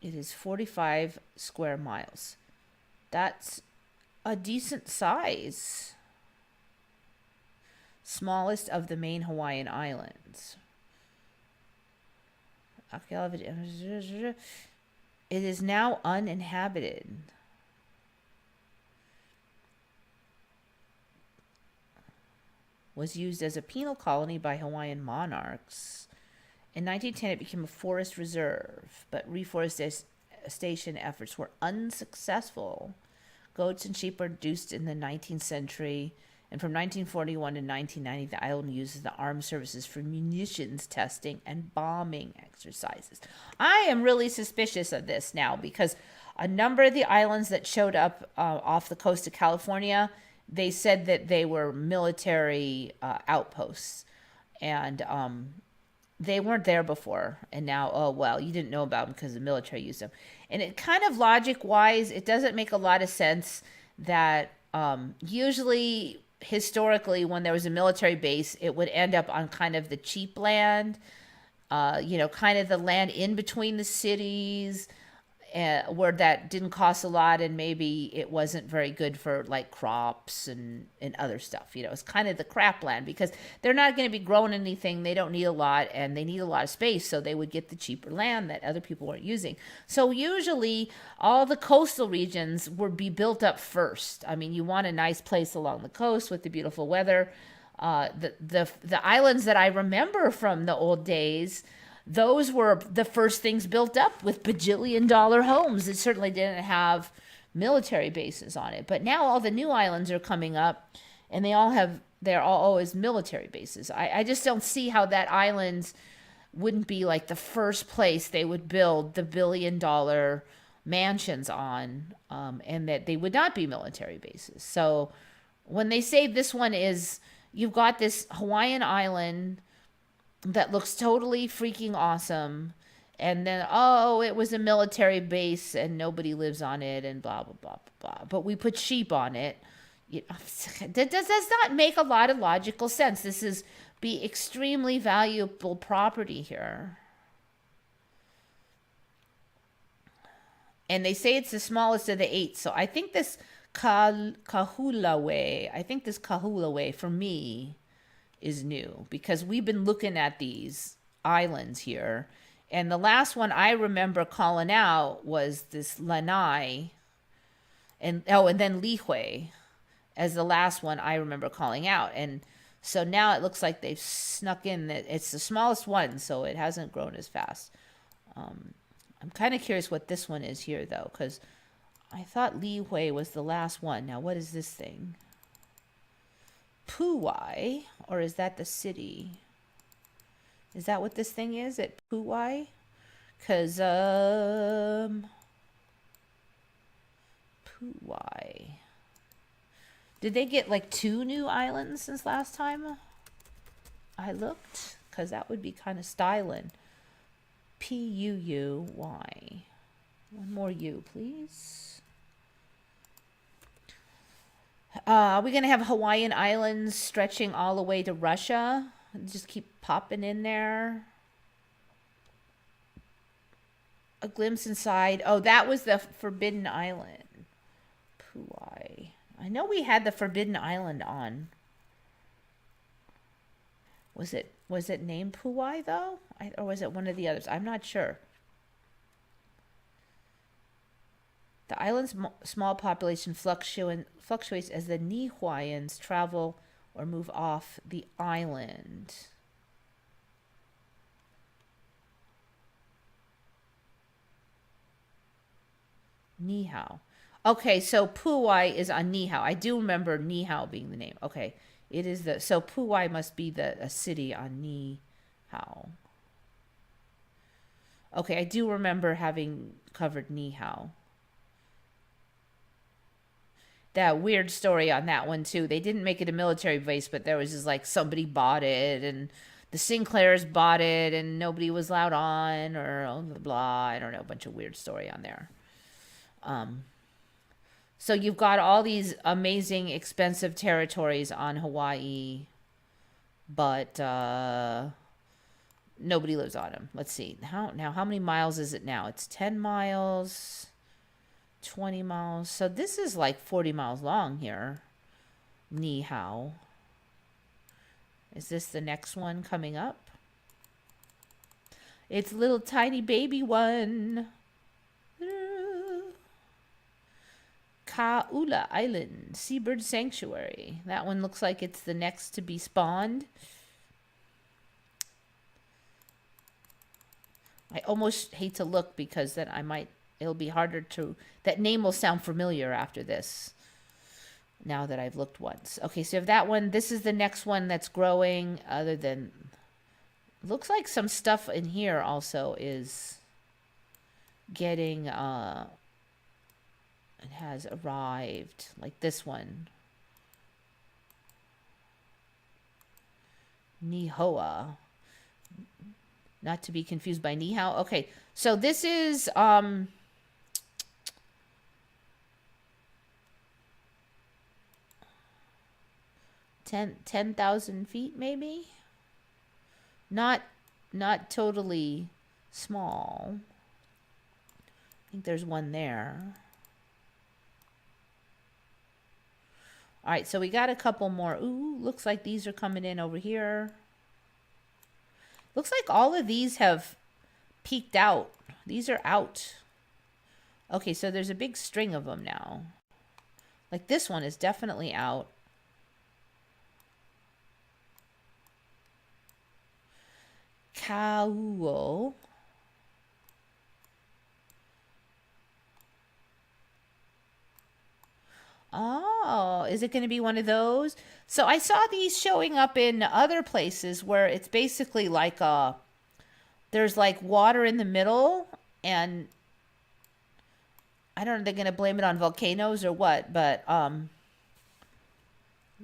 It is 45 square miles. That's a decent size. Smallest of the main Hawaiian islands. It is now uninhabited. Was used as a penal colony by Hawaiian monarchs. In 1910, it became a forest reserve, but reforestation efforts were unsuccessful. Goats and sheep were reduced in the 19th century, and from 1941 to 1990, the island uses the armed services for munitions testing and bombing exercises. I am really suspicious of this now because a number of the islands that showed up off the coast of California, they said that they were military outposts, and they weren't there before. And now, oh, well, you didn't know about them because the military used them. And it kind of logic-wise, it doesn't make a lot of sense that usually, historically, when there was a military base, it would end up on kind of the cheap land, kind of the land in between the cities, where that didn't cost a lot, and maybe it wasn't very good for like crops and other stuff. It's kind of the crap land because they're not going to be growing anything. They don't need a lot, and they need a lot of space, so they would get the cheaper land that other people weren't using. So usually all the coastal regions would be built up first. I mean, you want a nice place along the coast with the beautiful weather. The islands that I remember from the old days, those were the first things built up with bajillion-dollar homes. It certainly didn't have military bases on it. But now all the new islands are coming up, and they're all always military bases. I just don't see how that islands wouldn't be like the first place they would build the billion-dollar mansions on, and that they would not be military bases. So when they say this one is, you've got this Hawaiian island that looks totally freaking awesome, and then, oh, it was a military base and nobody lives on it and blah, blah, blah, blah, blah. But we put sheep on it. That does not make a lot of logical sense. This is be extremely valuable property here. And they say it's the smallest of the 8. So I think this Kahulaway for me is new, because we've been looking at these islands here, and the last one I remember calling out was this Lanai, and then Lihue as the last one I remember calling out. And so now it looks like they've snuck in that it's the smallest one, so it hasn't grown as fast. I'm kind of curious what this one is here, though, because I thought Lihue was the last one. Now, what is this thing? Puai, or is that the city? Is that what this thing is at Puai? Because, Puai. Did they get like 2 new islands since last time I looked? Because that would be kind of styling. Puuy. One more U, please. Are we going to have Hawaiian islands stretching all the way to Russia? Just keep popping in there. A glimpse inside. Oh, that was the Forbidden Island. Puai. I know we had the Forbidden Island on. Was it named Puai, though? Or was it one of the others? I'm not sure. The island's small population fluctuates as the Nihuayans travel or move off the island. Nihao. Okay, so Puai is on Nihao. I do remember Nihao being the name. Okay, it is so Puai must be a city on Nihao. Okay, I do remember having covered Nihao. That weird story on that one too. They didn't make it a military base, but there was just like somebody bought it, and the Sinclairs bought it, and nobody was allowed on, or blah, blah, I don't know, a bunch of weird story on there. So you've got all these amazing, expensive territories on Hawaii, but nobody lives on them. Let's see. How many miles is it now? It's 10 miles. 20 miles. So this is like 40 miles long here. Nihao. Is this the next one coming up? It's little tiny baby one. Ka'ula Island, Seabird Sanctuary. That one looks like it's the next to be spawned. I almost hate to look because then it'll be harder to, that name will sound familiar after this. Now that I've looked once. Okay, so if that one, this is the next one that's growing, other than, looks like some stuff in here also is getting, it has arrived, like this one. Nihoa. Not to be confused by Nihao. Okay, so this is, 10,000 feet maybe? Not totally small. I think there's one there. All right, so we got a couple more. Ooh, looks like these are coming in over here. Looks like all of these have peaked out. These are out. Okay, so there's a big string of them now. Like this one is definitely out. Kauo. Oh, is it going to be one of those? So I saw these showing up in other places where it's basically like there's like water in the middle, and I don't know if they're going to blame it on volcanoes or what, but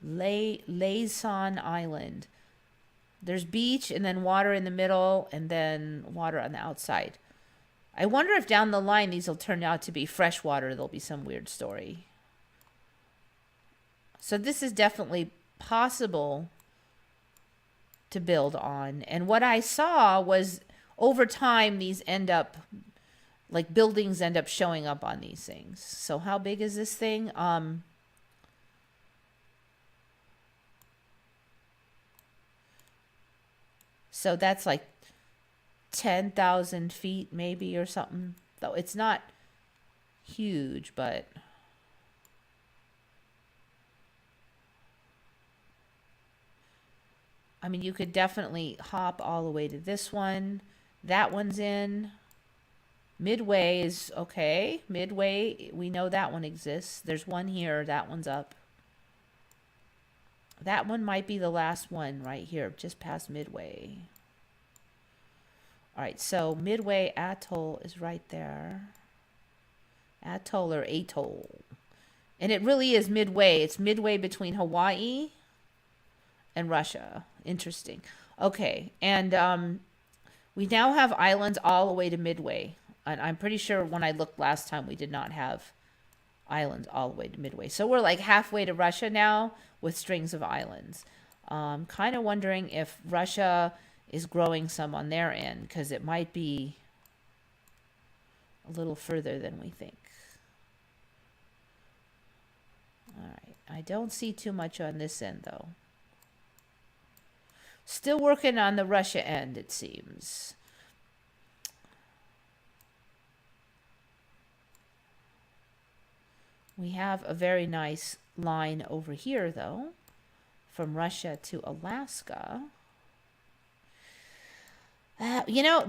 Laysan Island. There's beach and then water in the middle and then water on the outside. I wonder if down the line these will turn out to be fresh water. There'll be some weird story. So this is definitely possible to build on. And what I saw was over time these end up, like buildings end up showing up on these things. So how big is this thing? So that's like 10,000 feet maybe or something. Though it's not huge, but I mean, you could definitely hop all the way to this one. That one's in. Midway is okay. Midway, we know that one exists. There's one here. That one's up. That one might be the last one right here, just past Midway. All right, so Midway Atoll is right there. Atoll or atoll. And it really is midway. It's midway between Hawaii and Russia. Interesting. Okay, and we now have islands all the way to Midway. And I'm pretty sure when I looked last time, we did not have islands all the way to Midway. So we're like halfway to Russia now with strings of islands. Kind of wondering if Russia is growing some on their end, because it might be a little further than we think. All right, I don't see too much on this end though. Still working on the Russia end, it seems. We have a very nice line over here though, from Russia to Alaska. You know,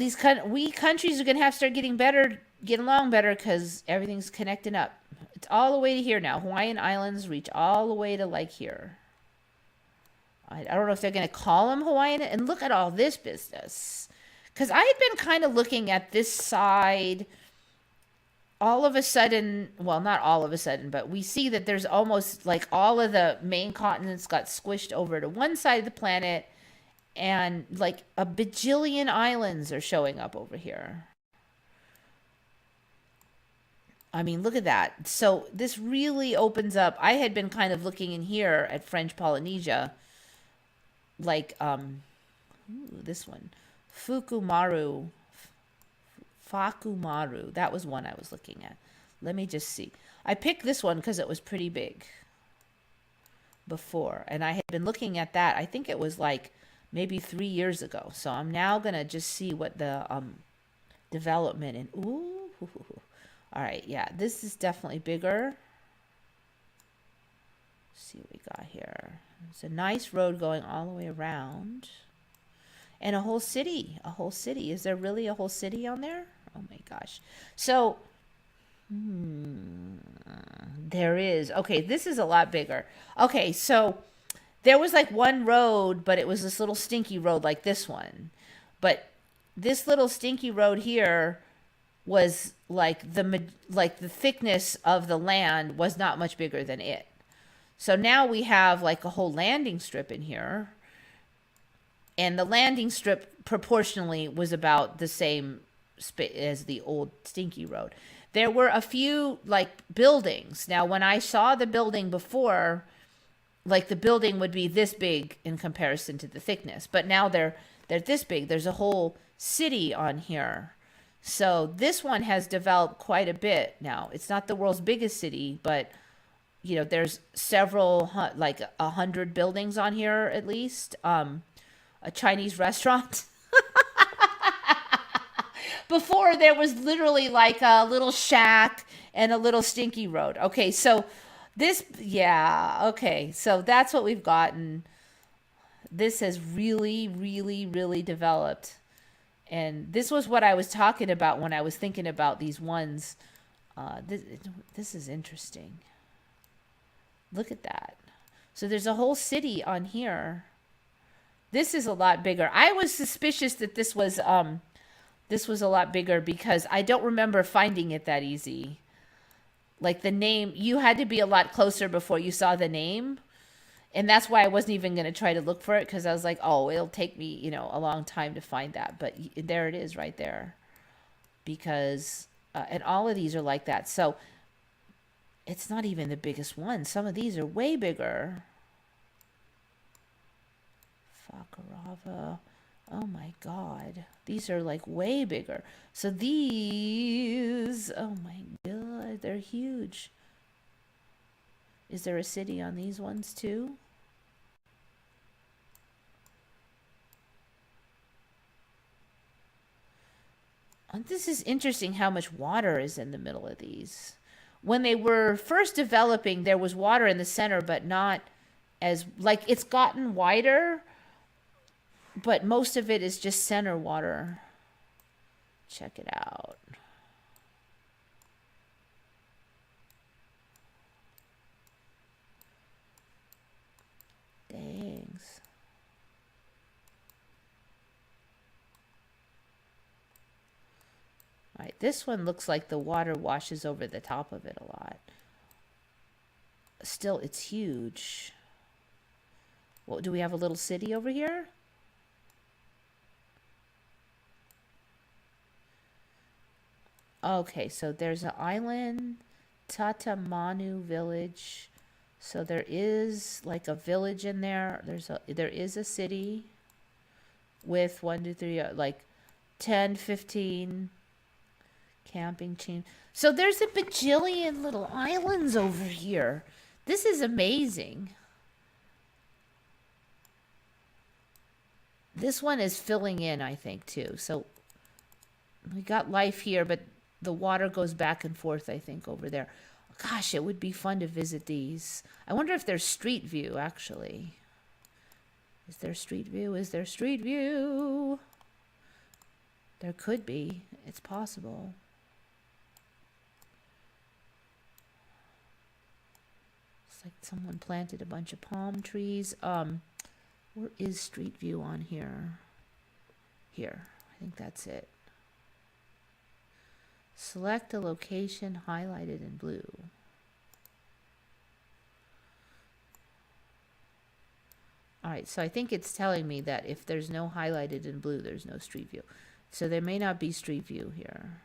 we countries are going to have to start getting along better, because everything's connecting up. It's all the way to here now. Hawaiian Islands reach all the way to like here. I don't know if they're going to call them Hawaiian. And look at all this business. Because I had been kind of looking at this side. All of a sudden, well, not all of a sudden, but we see that there's almost like all of the main continents got squished over to one side of the planet. And like a bajillion islands are showing up over here. I mean, look at that. So this really opens up. I had been kind of looking in here at French Polynesia. Like, this one. Fakumaru. That was one I was looking at. Let me just see. I picked this one because it was pretty big before. And I had been looking at that. I think it was like maybe 3 years ago. So I'm now gonna just see what the development and ooh, all right, yeah, this is definitely bigger. Let's see what we got here. It's a nice road going all the way around, and a whole city. A whole city. Is there really a whole city on there? Oh my gosh. So there is. Okay, this is a lot bigger. Okay, so there was like one road, but it was this little stinky road like this one. But this little stinky road here was like the thickness of the land was not much bigger than it. So now we have like a whole landing strip in here. And the landing strip proportionally was about the same as the old stinky road. There were a few like buildings. Now, when I saw the building before, like the building would be this big in comparison to the thickness, but now they're this big. There's a whole city on here. So this one has developed quite a bit now. It's not the world's biggest city, but you know, there's several, like 100 buildings on here at least. A Chinese restaurant. Before there was literally like a little shack and a little stinky road. Okay, so this, yeah, okay, so that's what we've gotten. This has really, really, really developed. And this was what I was talking about when I was thinking about these ones. This is interesting. Look at that. So there's a whole city on here. This is a lot bigger. I was suspicious that this was a lot bigger because I don't remember finding it that easy. Like the name, you had to be a lot closer before you saw the name. And that's why I wasn't even going to try to look for it, because I was like, oh, it'll take me, you know, a long time to find that. But there it is right there. Because, and all of these are like that. So it's not even the biggest one. Some of these are way bigger. Fakarava. Oh my God. These are like way bigger. So these, oh my God, they're huge. Is there a city on these ones too? And this is interesting how much water is in the middle of these. When they were first developing, there was water in the center, but not as, like, it's gotten wider, but most of it is just center water. Check it out. Thanks. All right, this one looks like the water washes over the top of it a lot. Still, it's huge. Well, do we have a little city over here? Okay, so there's an island, Tatamanu village. So there is like a village in there. There is a city with 1, 2, 3, like 10, 15 camping chain. So there's a bajillion little islands over here. This is amazing. This one is filling in, I think, too. So we got life here, but the water goes back and forth, I think, over there. Gosh, it would be fun to visit these. I wonder if there's street view, actually. Is there street view? Is there street view? There could be. It's possible. It's like someone planted a bunch of palm trees. Where is street view on here? Here. I think that's it. Select a location highlighted in blue. All right, so I think it's telling me that if there's no highlighted in blue, there's no street view. So there may not be street view here.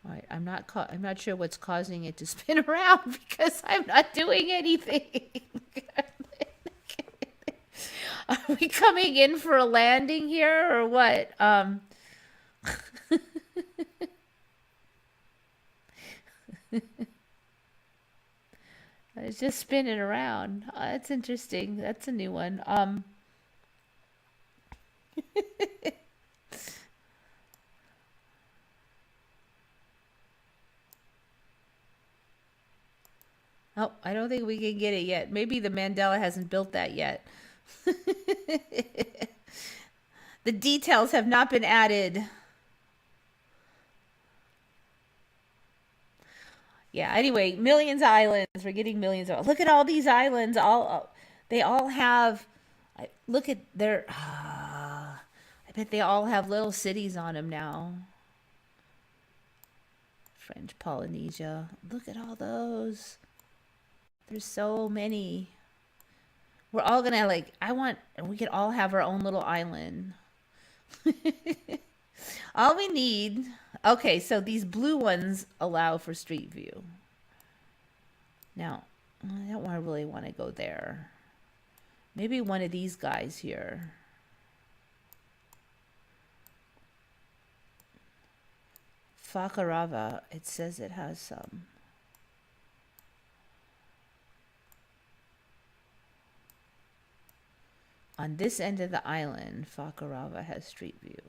All right, I'm not sure what's causing it to spin around because I'm not doing anything. Are we coming in for a landing here or what? It's just spinning around. That's interesting. That's a new one. Oh, I don't think we can get it yet. Maybe the Mandela hasn't built that yet. The details have not been added. Yeah, anyway, millions of islands. We're getting millions of. Look at all these islands. All they all have. Look at their. I bet they all have little cities on them now. French Polynesia. Look at all those. There's so many. We're all gonna like. We could all have our own little island. All we need. Okay, so these blue ones allow for street view. Now, I don't really want to go there. Maybe one of these guys here. Fakarava, it says it has some. On this end of the island, Fakarava has street view.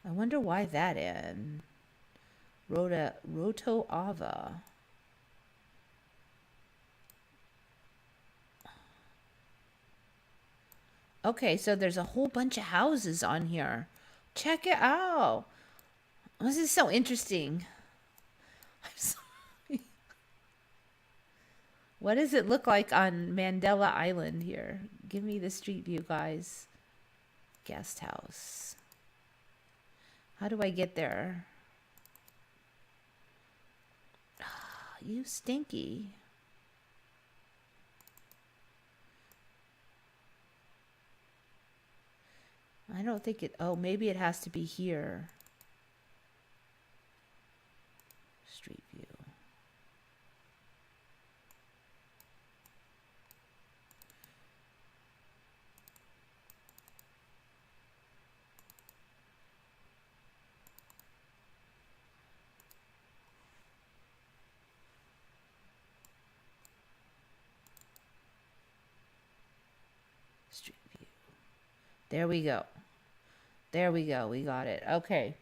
I wonder why that end. Rotoava. Okay, so there's a whole bunch of houses on here. Check it out. This is so interesting. I'm sorry. What does it look like on Mandela Island here? Give me the street view, guys. Guest house. How do I get there? You stinky. I don't think it. Oh, maybe it has to be here. Street view. Street view. There we go. There we go. We got it. Okay.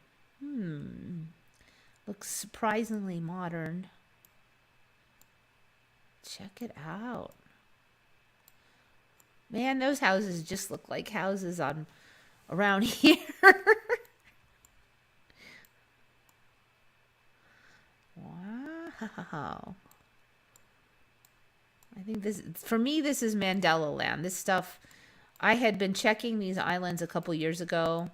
Looks surprisingly modern. Check it out. Man, those houses just look like houses on around here. Wow. I think this, for me, this is Mandela land. This stuff, I had been checking these islands a couple years ago,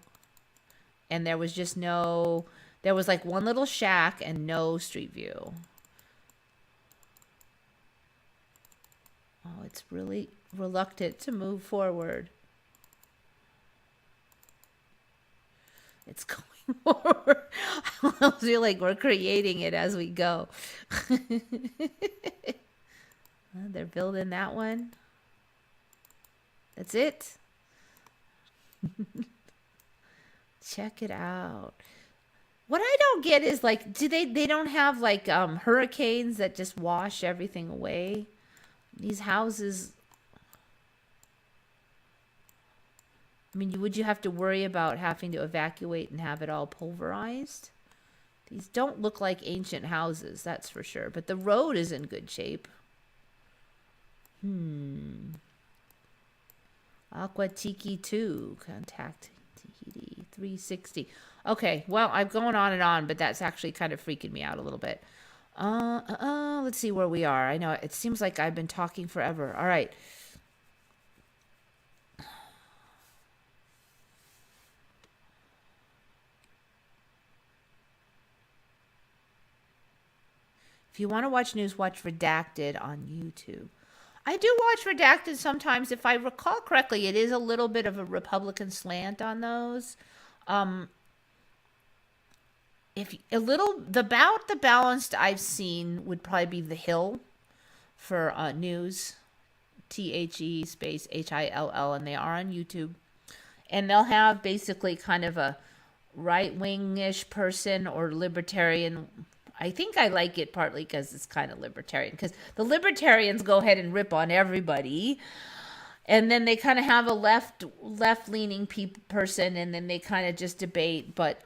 and there was just no, there was like one little shack and no street view. Oh, it's really reluctant to move forward. It's going forward. I feel like we're creating it as we go. They're building that one. That's it. Check it out. What I don't get is like, do they don't have like hurricanes that just wash everything away? These houses, I mean, would you have to worry about having to evacuate and have it all pulverized? These don't look like ancient houses, that's for sure. But the road is in good shape. Aqua Tiki 2. Contact Tahiti 360. Okay, well, I'm going on and on, but that's actually kind of freaking me out a little bit. Let's see where we are. I know it seems like I've been talking forever. All right. If you want to watch news, watch Redacted on YouTube. I do watch Redacted sometimes. If I recall correctly, it is a little bit of a Republican slant on those. If a little, about the balanced I've seen would probably be The Hill for news, THE space HILL, and they are on YouTube, and they'll have basically kind of a right-wing-ish person or libertarian. I think I like it partly because it's kind of libertarian, because the libertarians go ahead and rip on everybody, and then they kind of have a left-leaning person, and then they kind of just debate. But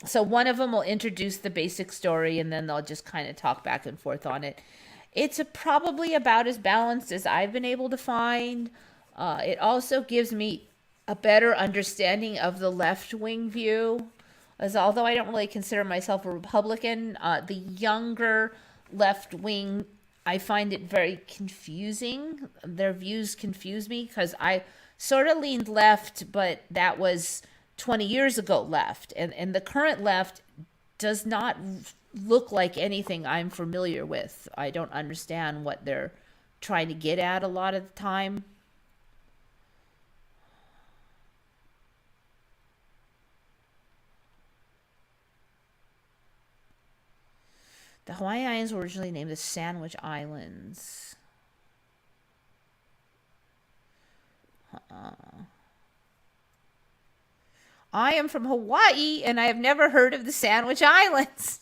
so one of them will introduce the basic story, and then they'll just kind of talk back and forth on it. It's probably about as balanced as I've been able to find. It also gives me a better understanding of the left-wing view, as although I don't really consider myself a Republican, the younger left-wing, I find it very confusing. Their views confuse me because I sort of leaned left, but that was 20 years ago left. And the current left does not look like anything I'm familiar with. I don't understand what they're trying to get at a lot of the time. The Hawaiian Islands were originally named the Sandwich Islands. I am from Hawaii, and I have never heard of the Sandwich Islands.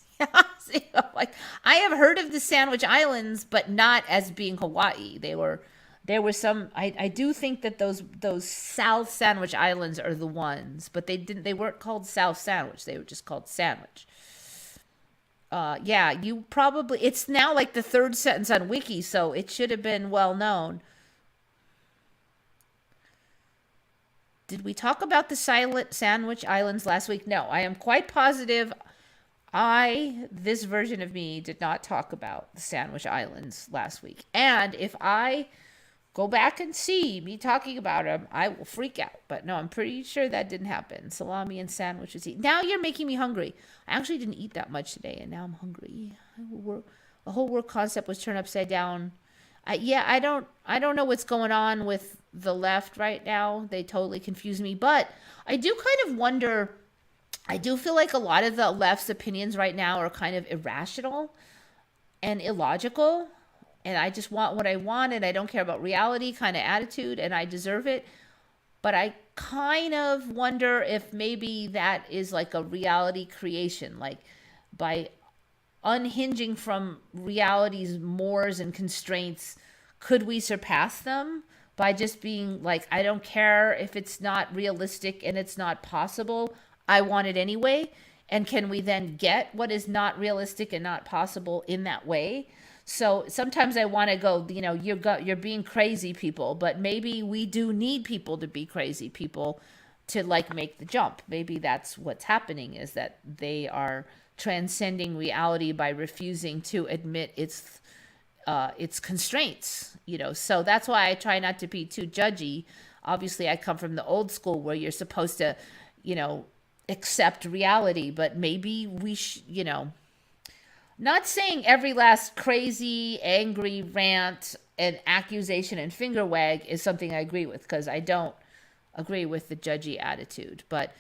Like, I have heard of the Sandwich Islands, but not as being Hawaii. There were some. I do think that those South Sandwich Islands are the ones, but they weren't called South Sandwich. They were just called Sandwich. Yeah, you probably, it's now like the third sentence on Wiki, so it should have been well known. Did we talk about the silent Sandwich Islands last week? No, I am quite positive this version of me did not talk about the Sandwich Islands last week. And if I go back and see me talking about them, I will freak out. But no, I'm pretty sure that didn't happen. Salami and sandwiches. Now you're making me hungry. I actually didn't eat that much today, and now I'm hungry. The whole work concept was turned upside down. I don't know what's going on with the left right now. They totally confuse me. But I do kind of wonder. I do feel like a lot of the left's opinions right now are kind of irrational and illogical. And I just want what I want, and I don't care about reality kind of attitude, and I deserve it. But I kind of wonder if maybe that is like a reality creation, like by unhinging from reality's mores and constraints, could we surpass them by just being like, I don't care if it's not realistic and it's not possible, I want it anyway. And can we then get what is not realistic and not possible in that way? So sometimes I want to go, you're being crazy, people, but maybe we do need people to be crazy people to like make the jump. Maybe that's what's happening, is that they are transcending reality by refusing to admit its constraints, So that's why I try not to be too judgy. Obviously, I come from the old school where you're supposed to, accept reality, but maybe we not saying every last crazy, angry rant and accusation and finger wag is something I agree with, because I don't agree with the judgy attitude. But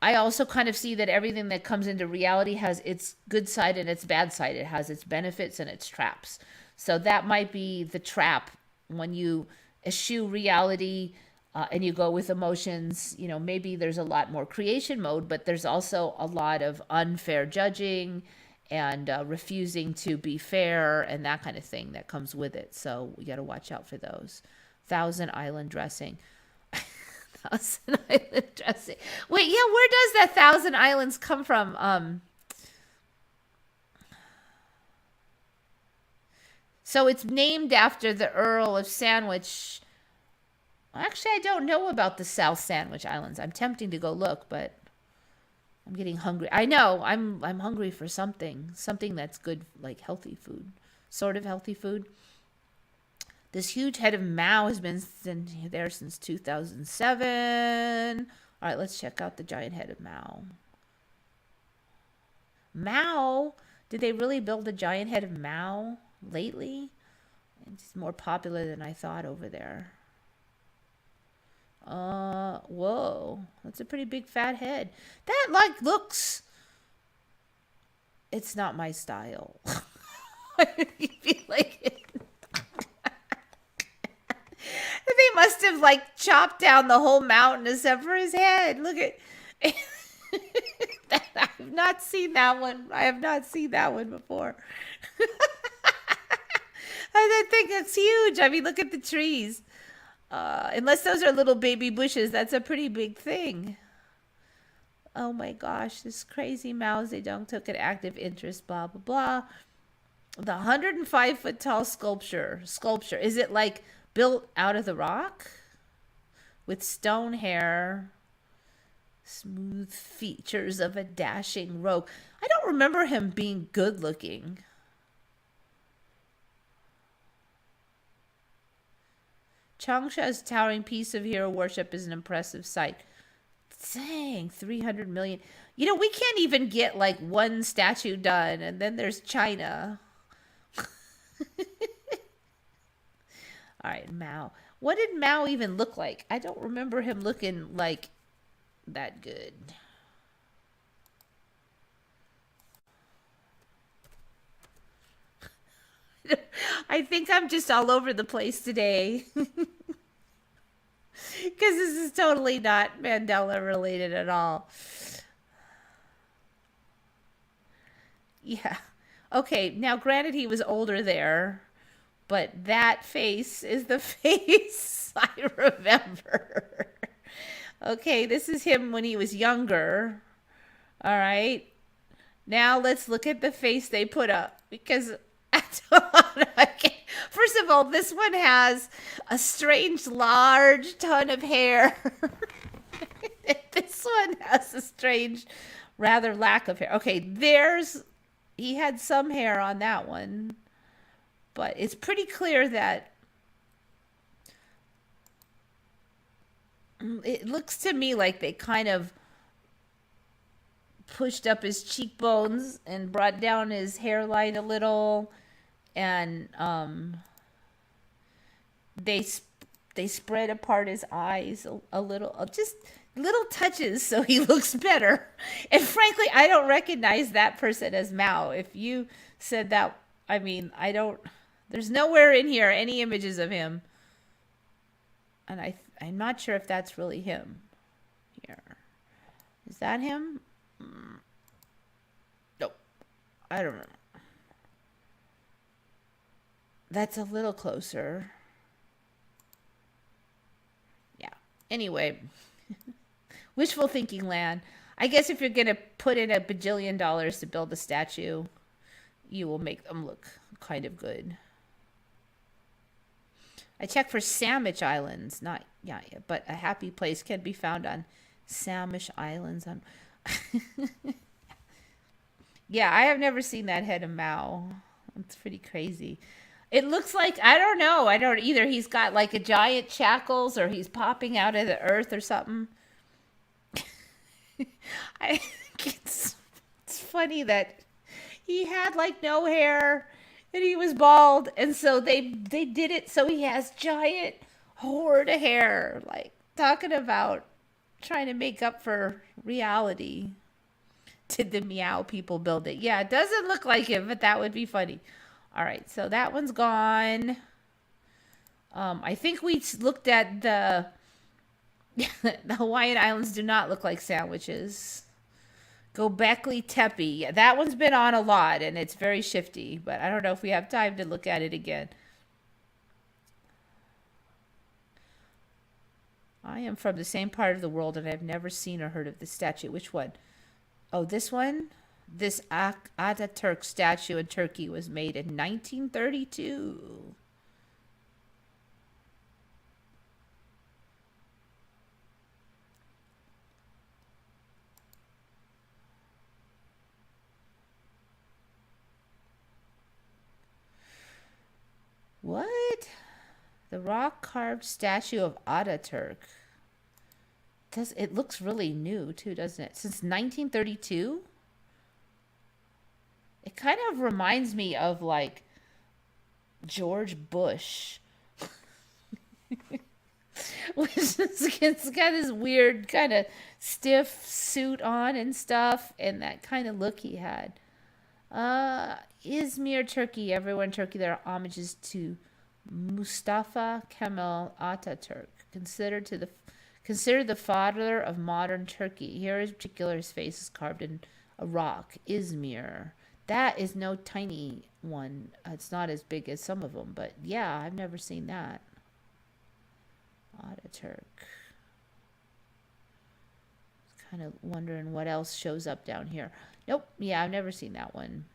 I also kind of see that everything that comes into reality has its good side and its bad side. It has its benefits and its traps. So that might be the trap when you eschew reality and you go with emotions. Maybe there's a lot more creation mode, but there's also a lot of unfair judging and refusing to be fair and that kind of thing that comes with it. So we got to watch out for those. Thousand Island dressing. Thousand Island dressing. Wait, yeah, where does that Thousand Islands come from? So it's named after the Earl of Sandwich. Actually, I don't know about the South Sandwich Islands. I'm tempting to go look, but I'm getting hungry. I know I'm hungry for something that's good, like healthy food, sort of healthy food. This huge head of Mao has been there since 2007. All right, let's check out the giant head of Mao. Mao, did they really build a giant head of Mao lately? It's more popular than I thought over there. Whoa, that's a pretty big fat head. That looks, it's not my style. I feel like it. They must have chopped down the whole mountain except for his head. Look at I have not seen that one. I have not seen that one before. I think it's huge. I mean, look at the trees. Unless those are little baby bushes, that's a pretty big thing. Oh my gosh, this crazy Mao Zedong took an active interest, blah, blah, blah. The 105-foot tall sculpture. Is it like built out of the rock? With stone hair, smooth features of a dashing rogue. I don't remember him being good looking. Changsha's towering piece of hero worship is an impressive sight. Dang, 300 million. You know, we can't even get like one statue done, and then there's China. All right, Mao. What did Mao even look like? I don't remember him looking like that good. I think I'm just all over the place today. Because this is totally not Mandela related at all. Yeah. Okay, now granted he was older there, but that face is the face I remember. Okay, this is him when he was younger. All right. Now let's look at the face they put up because first of all, this one has a strange large ton of hair. This one has a strange rather lack of hair. Okay, he had some hair on that one, but it's pretty clear that it looks to me like they kind of pushed up his cheekbones and brought down his hairline a little, and they spread apart his eyes a little, just little touches so he looks better. And frankly, I don't recognize that person as Mao. If you said that, I mean, I don't. There's nowhere in here any images of him, and I'm not sure if that's really him. Here, is that him? Nope. I don't know. That's a little closer. Yeah. Anyway, wishful thinking land. I guess if you're going to put in $1 bajillion to build a statue, you will make them look kind of good. I checked for Sandwich Islands. Not, yeah, but a happy place can be found on Sandwich Islands. Yeah, I have never seen that head of Mao. It's pretty crazy. It looks like, I don't know. I don't either. He's got like a giant shackles or he's popping out of the earth or something. I think it's funny that he had like no hair and he was bald. And so they did it so he has giant horde of hair. Like talking about trying to make up for reality. Did the meow people build it? Yeah, it doesn't look like him, but that would be funny. All right, so that one's gone. I think we looked at the Hawaiian Islands do not look like sandwiches. Gobekli Tepe. Yeah, that one's been on a lot, and it's very shifty, but I don't know if we have time to look at it again. I am from the same part of the world, and I've never seen or heard of this statue. Which one? Oh, this one? This Ataturk statue in Turkey was made in 1932. What? The rock-carved statue of Ataturk. It looks really new, too, doesn't it? Since 1932? It kind of reminds me of like George Bush. It's got this weird kind of stiff suit on and stuff, and that kind of look he had. Izmir, Turkey. Everyone in Turkey, there are homages to Mustafa Kemal Ataturk, Considered the father of modern Turkey. Here in particular, his face is carved in a rock. Izmir. That is no tiny one. It's not as big as some of them, but yeah, I've never seen that. Ataturk. Kind of wondering what else shows up down here. Nope. Yeah, I've never seen that one.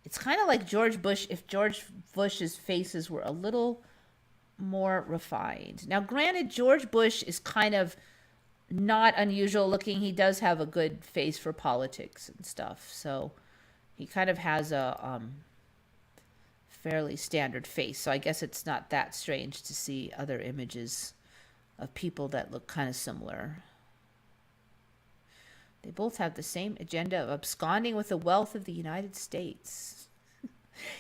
It's kind of like George Bush if George Bush's faces were a little more refined. Now, granted, George Bush is kind of not unusual looking. He does have a good face for politics and stuff. So he kind of has a fairly standard face. So I guess it's not that strange to see other images of people that look kind of similar. They both have the same agenda of absconding with the wealth of the United States.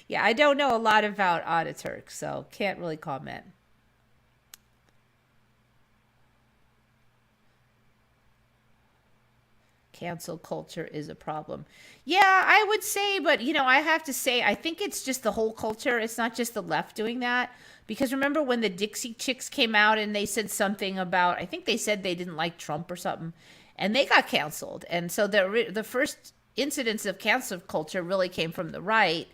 Yeah, I don't know a lot about Ataturk, so can't really comment. Cancel culture is a problem. Yeah, I would say, but I have to say, I think it's just the whole culture. It's not just the left doing that. Because remember when the Dixie Chicks came out and they said something about, I think they said they didn't like Trump or something, and they got canceled. And so the first incidents of cancel culture really came from the right,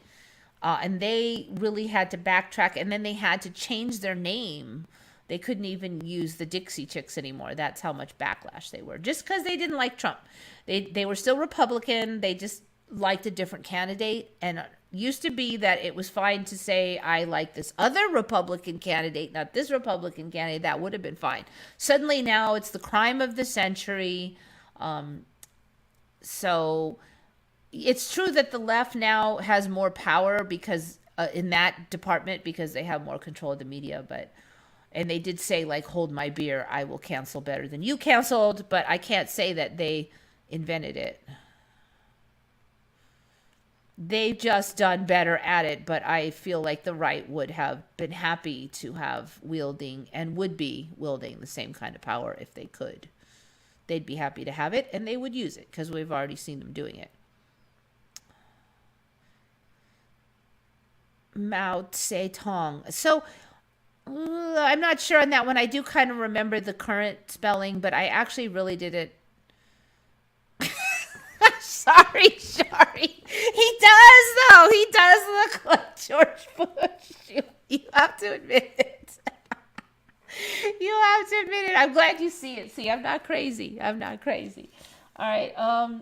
and they really had to backtrack, and then they had to change their name. They couldn't even use the Dixie Chicks anymore. That's how much backlash they were. Just because they didn't like Trump. They were still Republican. They just liked a different candidate. And it used to be that it was fine to say, I like this other Republican candidate, not this Republican candidate. That would have been fine. Suddenly now it's the crime of the century. So it's true that the left now has more power because in that department because they have more control of the media, and they did say, like, hold my beer, I will cancel better than you canceled, but I can't say that they invented it. They've just done better at it, but I feel like the right would have been happy to have wielding and would be wielding the same kind of power if they could. They'd be happy to have it, and they would use it because we've already seen them doing it. Mao Zedong. So I'm not sure on that one. I do kind of remember the current spelling, but I actually really didn't. Sorry. He does, though. He does look like George Bush. You have to admit it. You have to admit it. I'm glad you see it. See, I'm not crazy. All right. All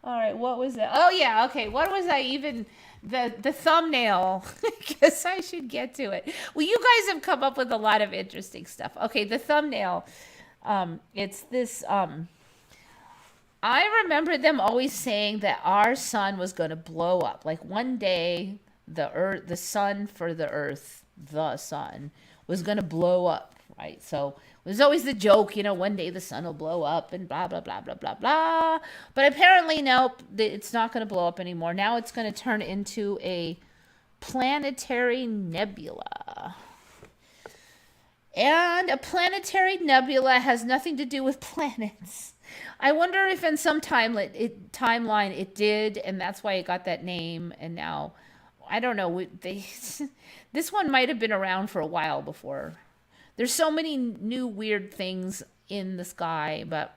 right. What was that? Oh, yeah. Okay. What was I even... The thumbnail, because I should get to it. Well, you guys have come up with a lot of interesting stuff. Okay, the thumbnail, it's this, I remember them always saying that our sun was going to blow up. Like one day, the sun was going to blow up, right? So it was always the joke, one day the sun will blow up and blah, blah, blah, blah, blah, blah. But apparently, nope, it's not going to blow up anymore. Now it's going to turn into a planetary nebula. And a planetary nebula has nothing to do with planets. I wonder if in some timeline it did, and that's why it got that name. And now, I don't know, this one might have been around for a while before. There's so many new weird things in the sky, but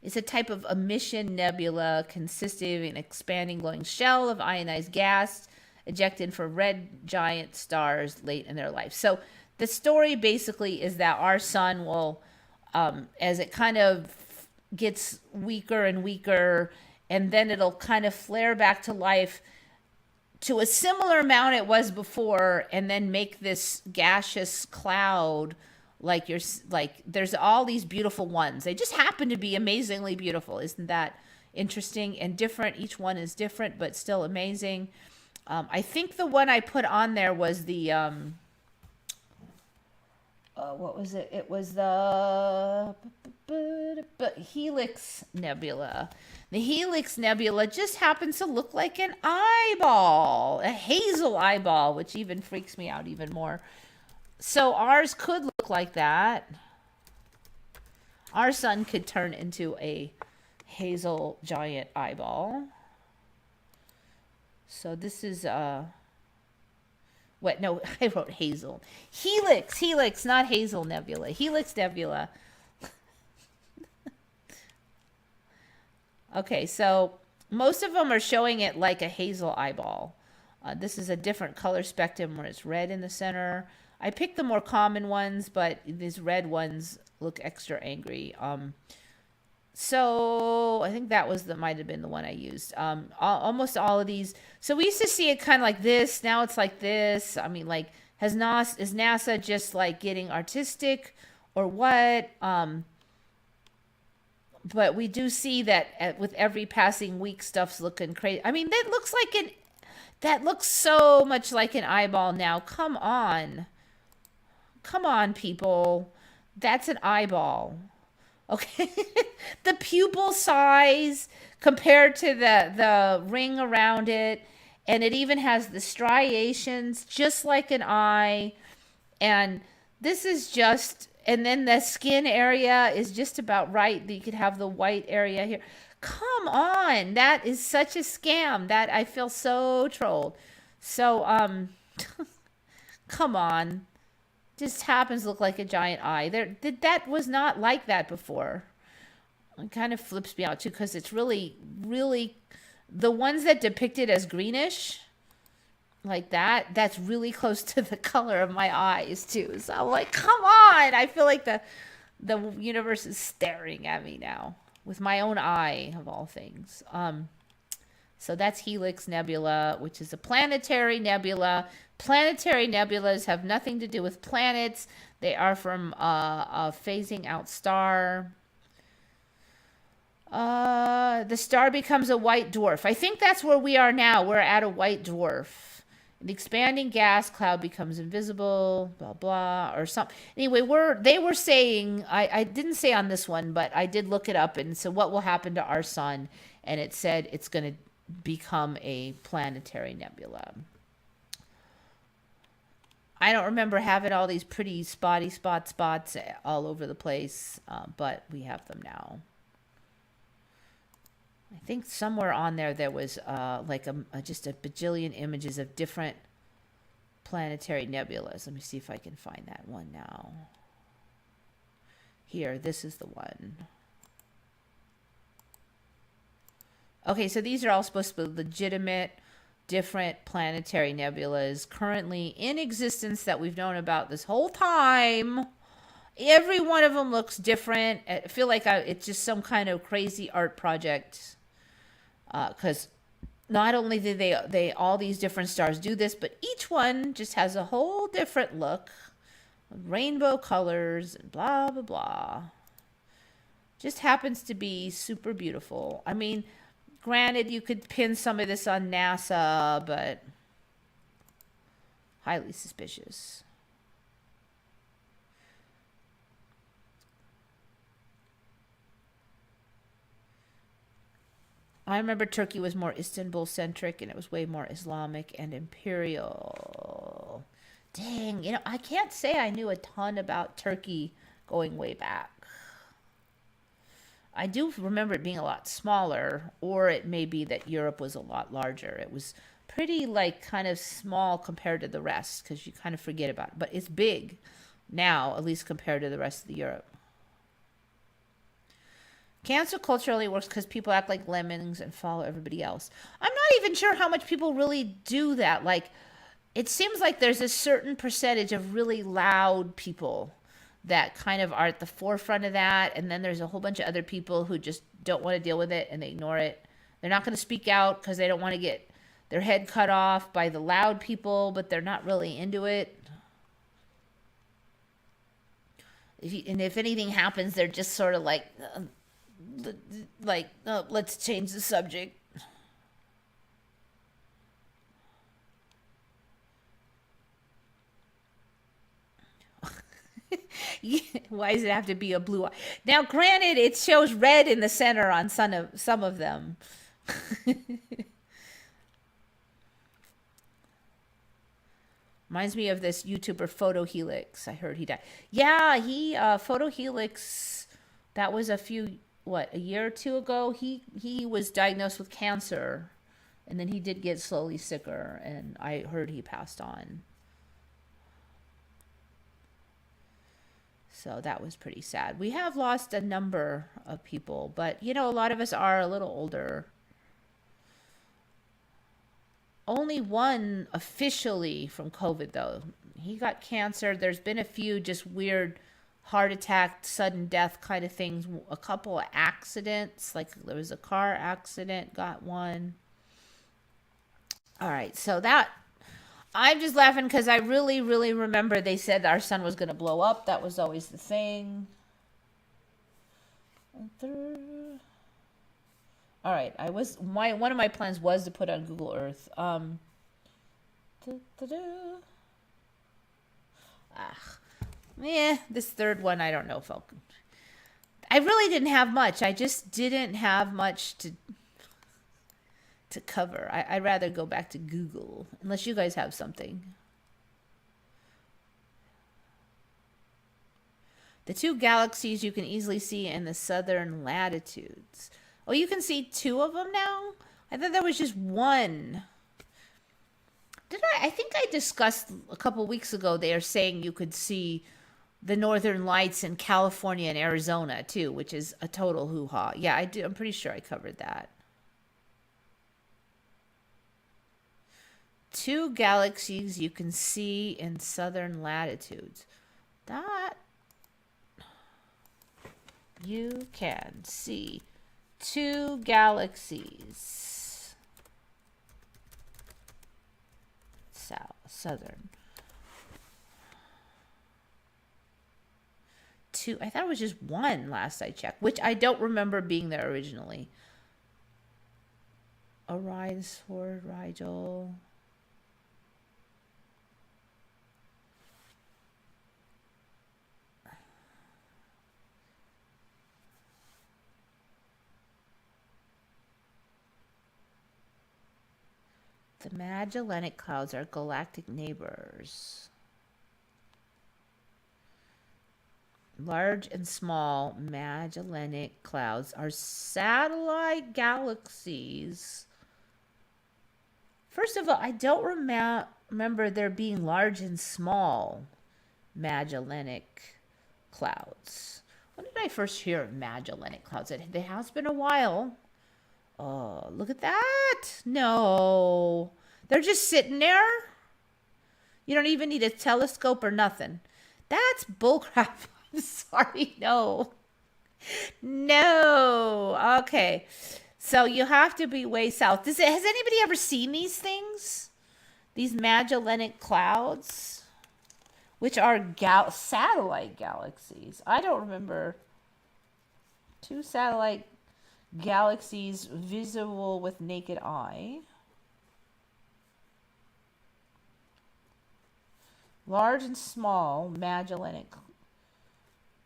it's a type of emission nebula consisting of an expanding glowing shell of ionized gas ejected from red giant stars late in their life. So the story basically is that our sun will, as it kind of gets weaker and weaker, and then it'll kind of flare back to life to a similar amount it was before, and then make this gaseous cloud like there's all these beautiful ones. They just happen to be amazingly beautiful. Isn't that interesting and different? Each one is different, but still amazing. I think the one I put on there was the what was it? It was the Helix Nebula. The Helix Nebula just happens to look like an eyeball, a hazel eyeball, which even freaks me out even more. So ours could look like that. Our sun could turn into a hazel giant eyeball. So this is What? No, I wrote hazel. Helix, helix, not hazel nebula. Helix nebula. Okay, so most of them are showing it like a hazel eyeball. This is a different color spectrum where it's red in the center. I picked the more common ones, but these red ones look extra angry. So I think that was might have been the one I used. Almost all of these. So we used to see it kind of like this. Now it's like this. I mean, like, is NASA just like getting artistic or what? But we do see that with every passing week, stuff's looking crazy. I mean, that looks so much like an eyeball now. Come on, people. That's an eyeball. Okay, the pupil size compared to the ring around it, and it even has the striations just like an eye. And this is just, and then the skin area is just about right. You could have the white area here. Come on, that is such a scam. That I feel so trolled. So come on. Just happens to look like a giant eye. That was not like that before. It kind of flips me out too, because it's really, really, the ones that depict it as greenish, like that's really close to the color of my eyes too. So I'm like, come on! I feel like the universe is staring at me now with my own eye of all things. So that's Helix Nebula, which is a planetary nebula. Planetary nebulas have nothing to do with planets. They are from a phasing out star. The star becomes a white dwarf. I think that's where we are now. We're at a white dwarf. The expanding gas cloud becomes invisible, blah, blah, or something. Anyway, they were saying, I didn't say on this one, but I did look it up. And so what will happen to our sun? And it said it's going to become a planetary nebula. I don't remember having all these pretty spotty spots all over the place, but we have them now. I think somewhere on there was like just a bajillion images of different planetary nebulas. Let me see if I can find that one now. Here, this is the one. Okay, so these are all supposed to be legitimate, different planetary nebulas currently in existence that we've known about this whole time. Every one of them looks different. I feel like it's just some kind of crazy art project. Because not only did they all these different stars do this, but each one just has a whole different look, rainbow colors, and blah blah blah. Just happens to be super beautiful. I mean, granted, you could pin some of this on NASA, but highly suspicious. I remember Turkey was more Istanbul-centric, and it was way more Islamic and imperial. Dang, I can't say I knew a ton about Turkey going way back. I do remember it being a lot smaller, or it may be that Europe was a lot larger. It was pretty, like, kind of small compared to the rest, because you kind of forget about it. But it's big now, at least compared to the rest of the Europe. Cancel culture only works because people act like lemmings and follow everybody else. I'm not even sure how much people really do that. Like, it seems like there's a certain percentage of really loud people that kind of are at the forefront of that. And then there's a whole bunch of other people who just don't want to deal with it and they ignore it. They're not going to speak out because they don't want to get their head cut off by the loud people, but they're not really into it. If anything happens, they're just sort of like let's change the subject. Why does it have to be a blue eye? Now, granted, it shows red in the center on some of them. Reminds me of this YouTuber Photo Helix. I heard he died. Yeah, Photo Helix. That was a year or two ago. He was diagnosed with cancer, and then he did get slowly sicker, and I heard he passed on. So that was pretty sad. We have lost a number of people, but you know, a lot of us are a little older. Only one officially from COVID, though. He got cancer. There's been a few just weird heart attack, sudden death kind of things. A couple of accidents, like there was a car accident, got one. All right, so that I'm just laughing because I really, really remember they said our sun was going to blow up. That was always the thing. All right, one of my plans was to put on Google Earth. This third one I don't know if I really didn't have much. I just didn't have much to cover. I'd rather go back to Google unless you guys have something. The two galaxies you can easily see in the southern latitudes. Oh, you can see two of them now? I thought there was just one. Did I think I discussed a couple weeks ago they are saying you could see the northern lights in California and Arizona too, which is a total hoo-ha. Yeah, I do. I'm pretty sure I covered that. Two galaxies you can see in southern latitudes. That you can see two galaxies. Southern. Two. I thought it was just one last I checked, which I don't remember being there originally. Orion, Sword, Rigel. The Magellanic Clouds are galactic neighbors. Large and small Magellanic Clouds are satellite galaxies. First of all, I don't remember there being large and small Magellanic Clouds. When did I first hear of Magellanic Clouds? It has been a while. Oh, look at that. No. They're just sitting there. You don't even need a telescope or nothing. That's bullcrap. I'm sorry. No. No. Okay. So you have to be way south. Has anybody ever seen these things? These Magellanic Clouds? Which are satellite galaxies. I don't remember. Two satellite galaxies visible with naked eye. Large and small Magellanic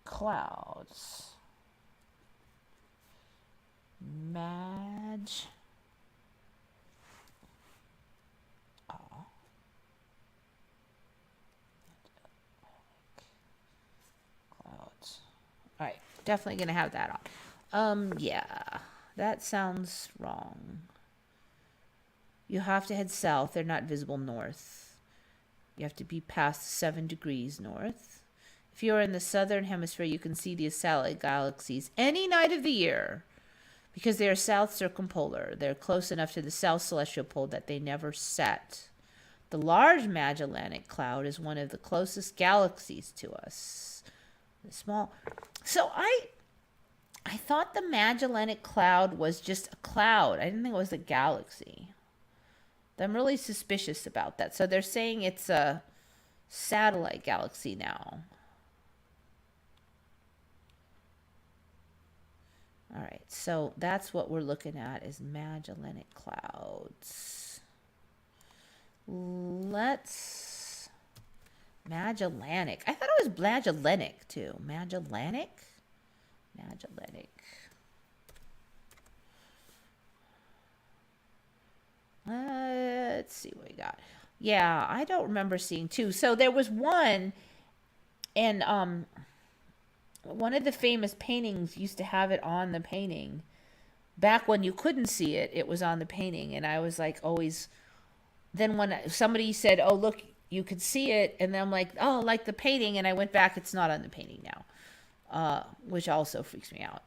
Clouds. Clouds. All right, definitely gonna have that on. Yeah, that sounds wrong. You have to head south. They're not visible north. You have to be past 7 degrees north. If you're in the southern hemisphere, you can see these satellite galaxies any night of the year because they are south circumpolar. They're close enough to the south celestial pole that they never set. The Large Magellanic Cloud is one of the closest galaxies to us. The small. So I thought the Magellanic Cloud was just a cloud. I didn't think it was a galaxy. I'm really suspicious about that. So they're saying it's a satellite galaxy now. All right, so that's what we're looking at is Magellanic Clouds. Magellanic. I thought it was Magellanic too. Magellanic? Magellanic. Let's see what we got. Yeah, I don't remember seeing two. So there was one, and one of the famous paintings used to have it on the painting. Back when you couldn't see it, it was on the painting, and I was like always. Then when somebody said, "Oh look, you could see it, and then I'm like, oh, like the painting, and I went back, it's not on the painting now, which also freaks me out.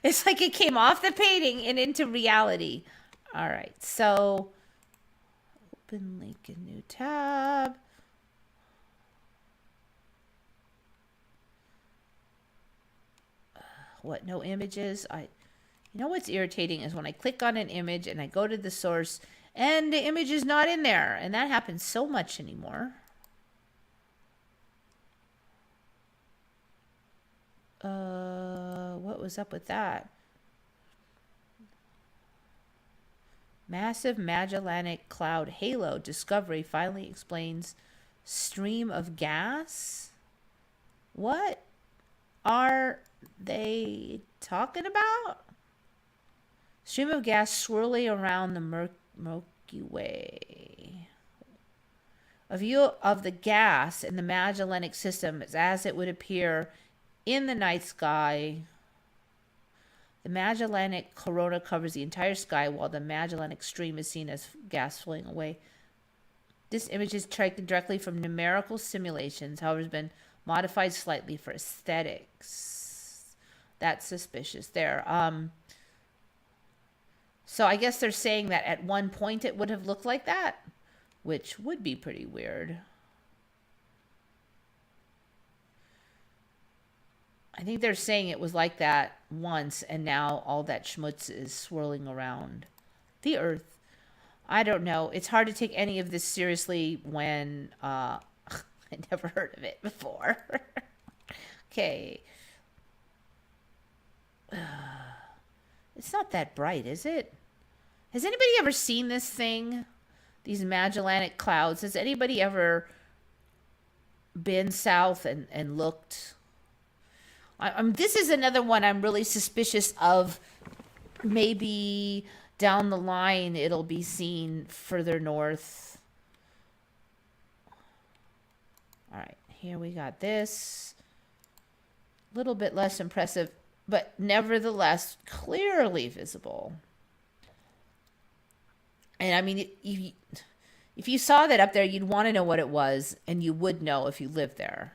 It's like it came off the painting and into reality. All right, so open link in new tab. What, no images? You know what's irritating is when I click on an image and I go to the source and the image is not in there, and that happens so much anymore. What was up with that? Massive Magellanic Cloud Halo discovery finally explains stream of gas? What are they talking about? Stream of gas swirling around the Milky Way. A view of the gas in the Magellanic system is as it would appear in the night sky. The Magellanic corona covers the entire sky while the Magellanic stream is seen as gas flowing away. This image is taken directly from numerical simulations, however, has been modified slightly for aesthetics. That's suspicious there. So I guess they're saying that at one point it would have looked like that, which would be pretty weird. I think they're saying it was like that once, and now all that schmutz is swirling around the Earth. I don't know. It's hard to take any of this seriously when I never heard of it before. Okay. It's not that bright, is it? Has anybody ever seen this thing? These Magellanic clouds? Has anybody ever been south and looked? This is another one I'm really suspicious of. Maybe down the line it'll be seen further north. All right, here we got this. A little bit less impressive, but nevertheless clearly visible. And I mean, if you saw that up there, you'd want to know what it was, and you would know if you lived there.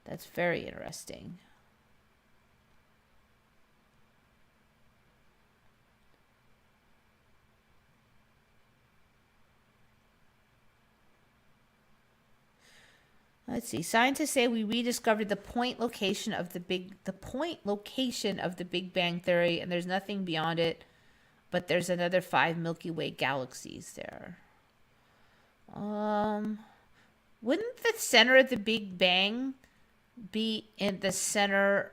That's very interesting. Let's see. Scientists say we rediscovered the point location of the Big Bang Theory, and there's nothing beyond it, but there's another 5 Milky Way galaxies there. Wouldn't the center of the Big Bang be in the center?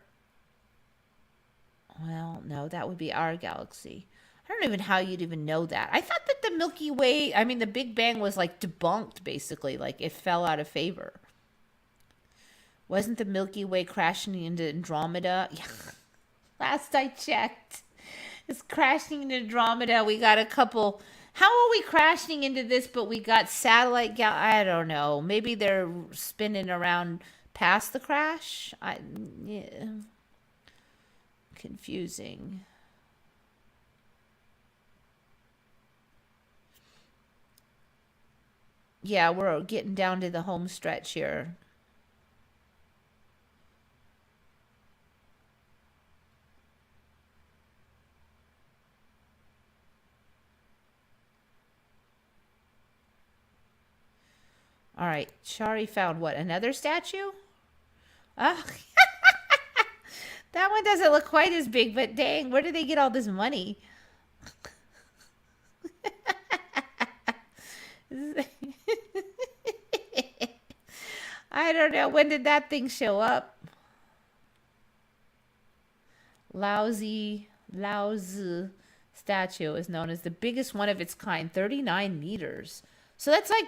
Well, no, that would be our galaxy. I don't even know how you'd even know that. I thought that the Milky Way, I mean, the Big Bang was like debunked, basically, like it fell out of favor. Wasn't the Milky Way crashing into Andromeda? Yeah. Last I checked, it's crashing into Andromeda. We got a couple. How are we crashing into this, but we got satellite I don't know. Maybe they're spinning around past the crash. Yeah. Confusing. Yeah, we're getting down to the home stretch here. All right, Shari found what? Another statue? Oh, that one doesn't look quite as big, but dang, where did they get all this money? I don't know. When did that thing show up? Laozi statue is known as the biggest one of its kind, 39 meters. So that's like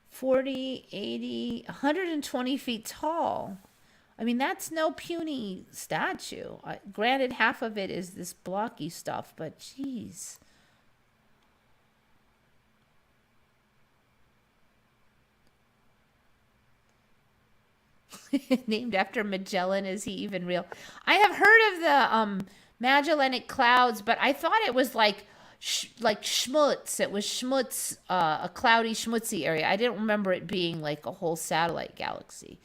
40, 80, 120 feet tall. I mean, that's no puny statue. Granted, half of it is this blocky stuff, but geez. Named after Magellan. Is he even real? I have heard of the Magellanic clouds, but I thought it was like like schmutz. It was schmutz, a cloudy, schmutzy area. I didn't remember it being like a whole satellite galaxy.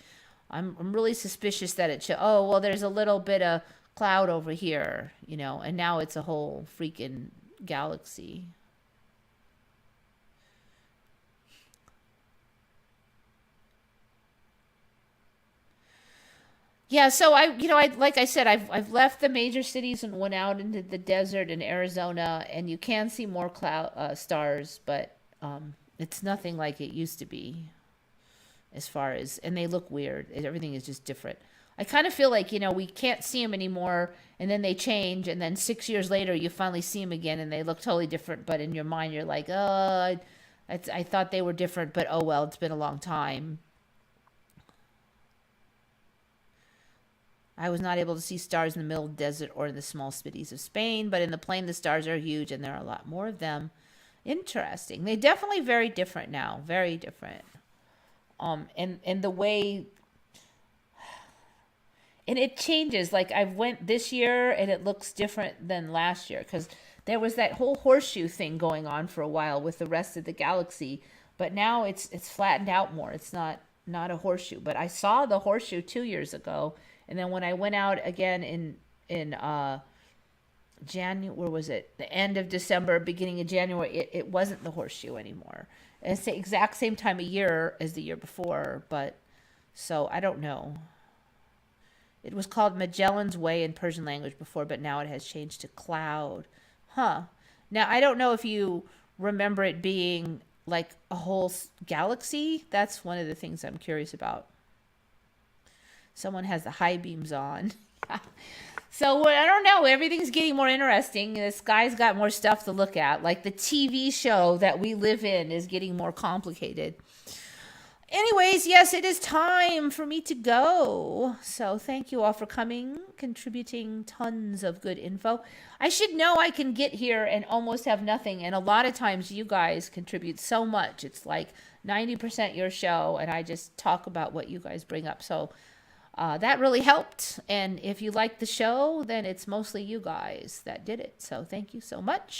I'm really suspicious that it should. Oh, well, there's a little bit of cloud over here, and now it's a whole freaking galaxy. Yeah, so I like I said, I've left the major cities and went out into the desert in Arizona, and you can see more cloud stars, but it's nothing like it used to be. As far as, and they look weird. Everything is just different. I kind of feel like we can't see them anymore, and then they change, and then 6 years later you finally see them again, and they look totally different. But in your mind, you're like, oh, I thought they were different, but oh well, it's been a long time. I was not able to see stars in the middle of the desert or in the small cities of Spain, but in the plain the stars are huge and there are a lot more of them. Interesting. They definitely very different now. Very different. And the way, and it changes. Like I went this year and it looks different than last year because there was that whole horseshoe thing going on for a while with the rest of the galaxy, but now it's flattened out more. It's not a horseshoe, but I saw the horseshoe 2 years ago, and then when I went out again in January, where was it? The end of December, beginning of January, it wasn't the horseshoe anymore. And it's the exact same time of year as the year before, but so I don't know. It was called Magellan's Way in Persian language before, but now it has changed to cloud. Huh. Now, I don't know if you remember it being like a whole galaxy. That's one of the things I'm curious about. Someone has the high beams on. So I don't know. Everything's getting more interesting. The sky's got more stuff to look at. Like the TV show that we live in is getting more complicated. Anyways, yes, it is time for me to go. So thank you all for coming, contributing tons of good info. I should know I can get here and almost have nothing. And a lot of times you guys contribute so much. It's like 90% your show, and I just talk about what you guys bring up. So that really helped. And if you like the show, then it's mostly you guys that did it. So thank you so much.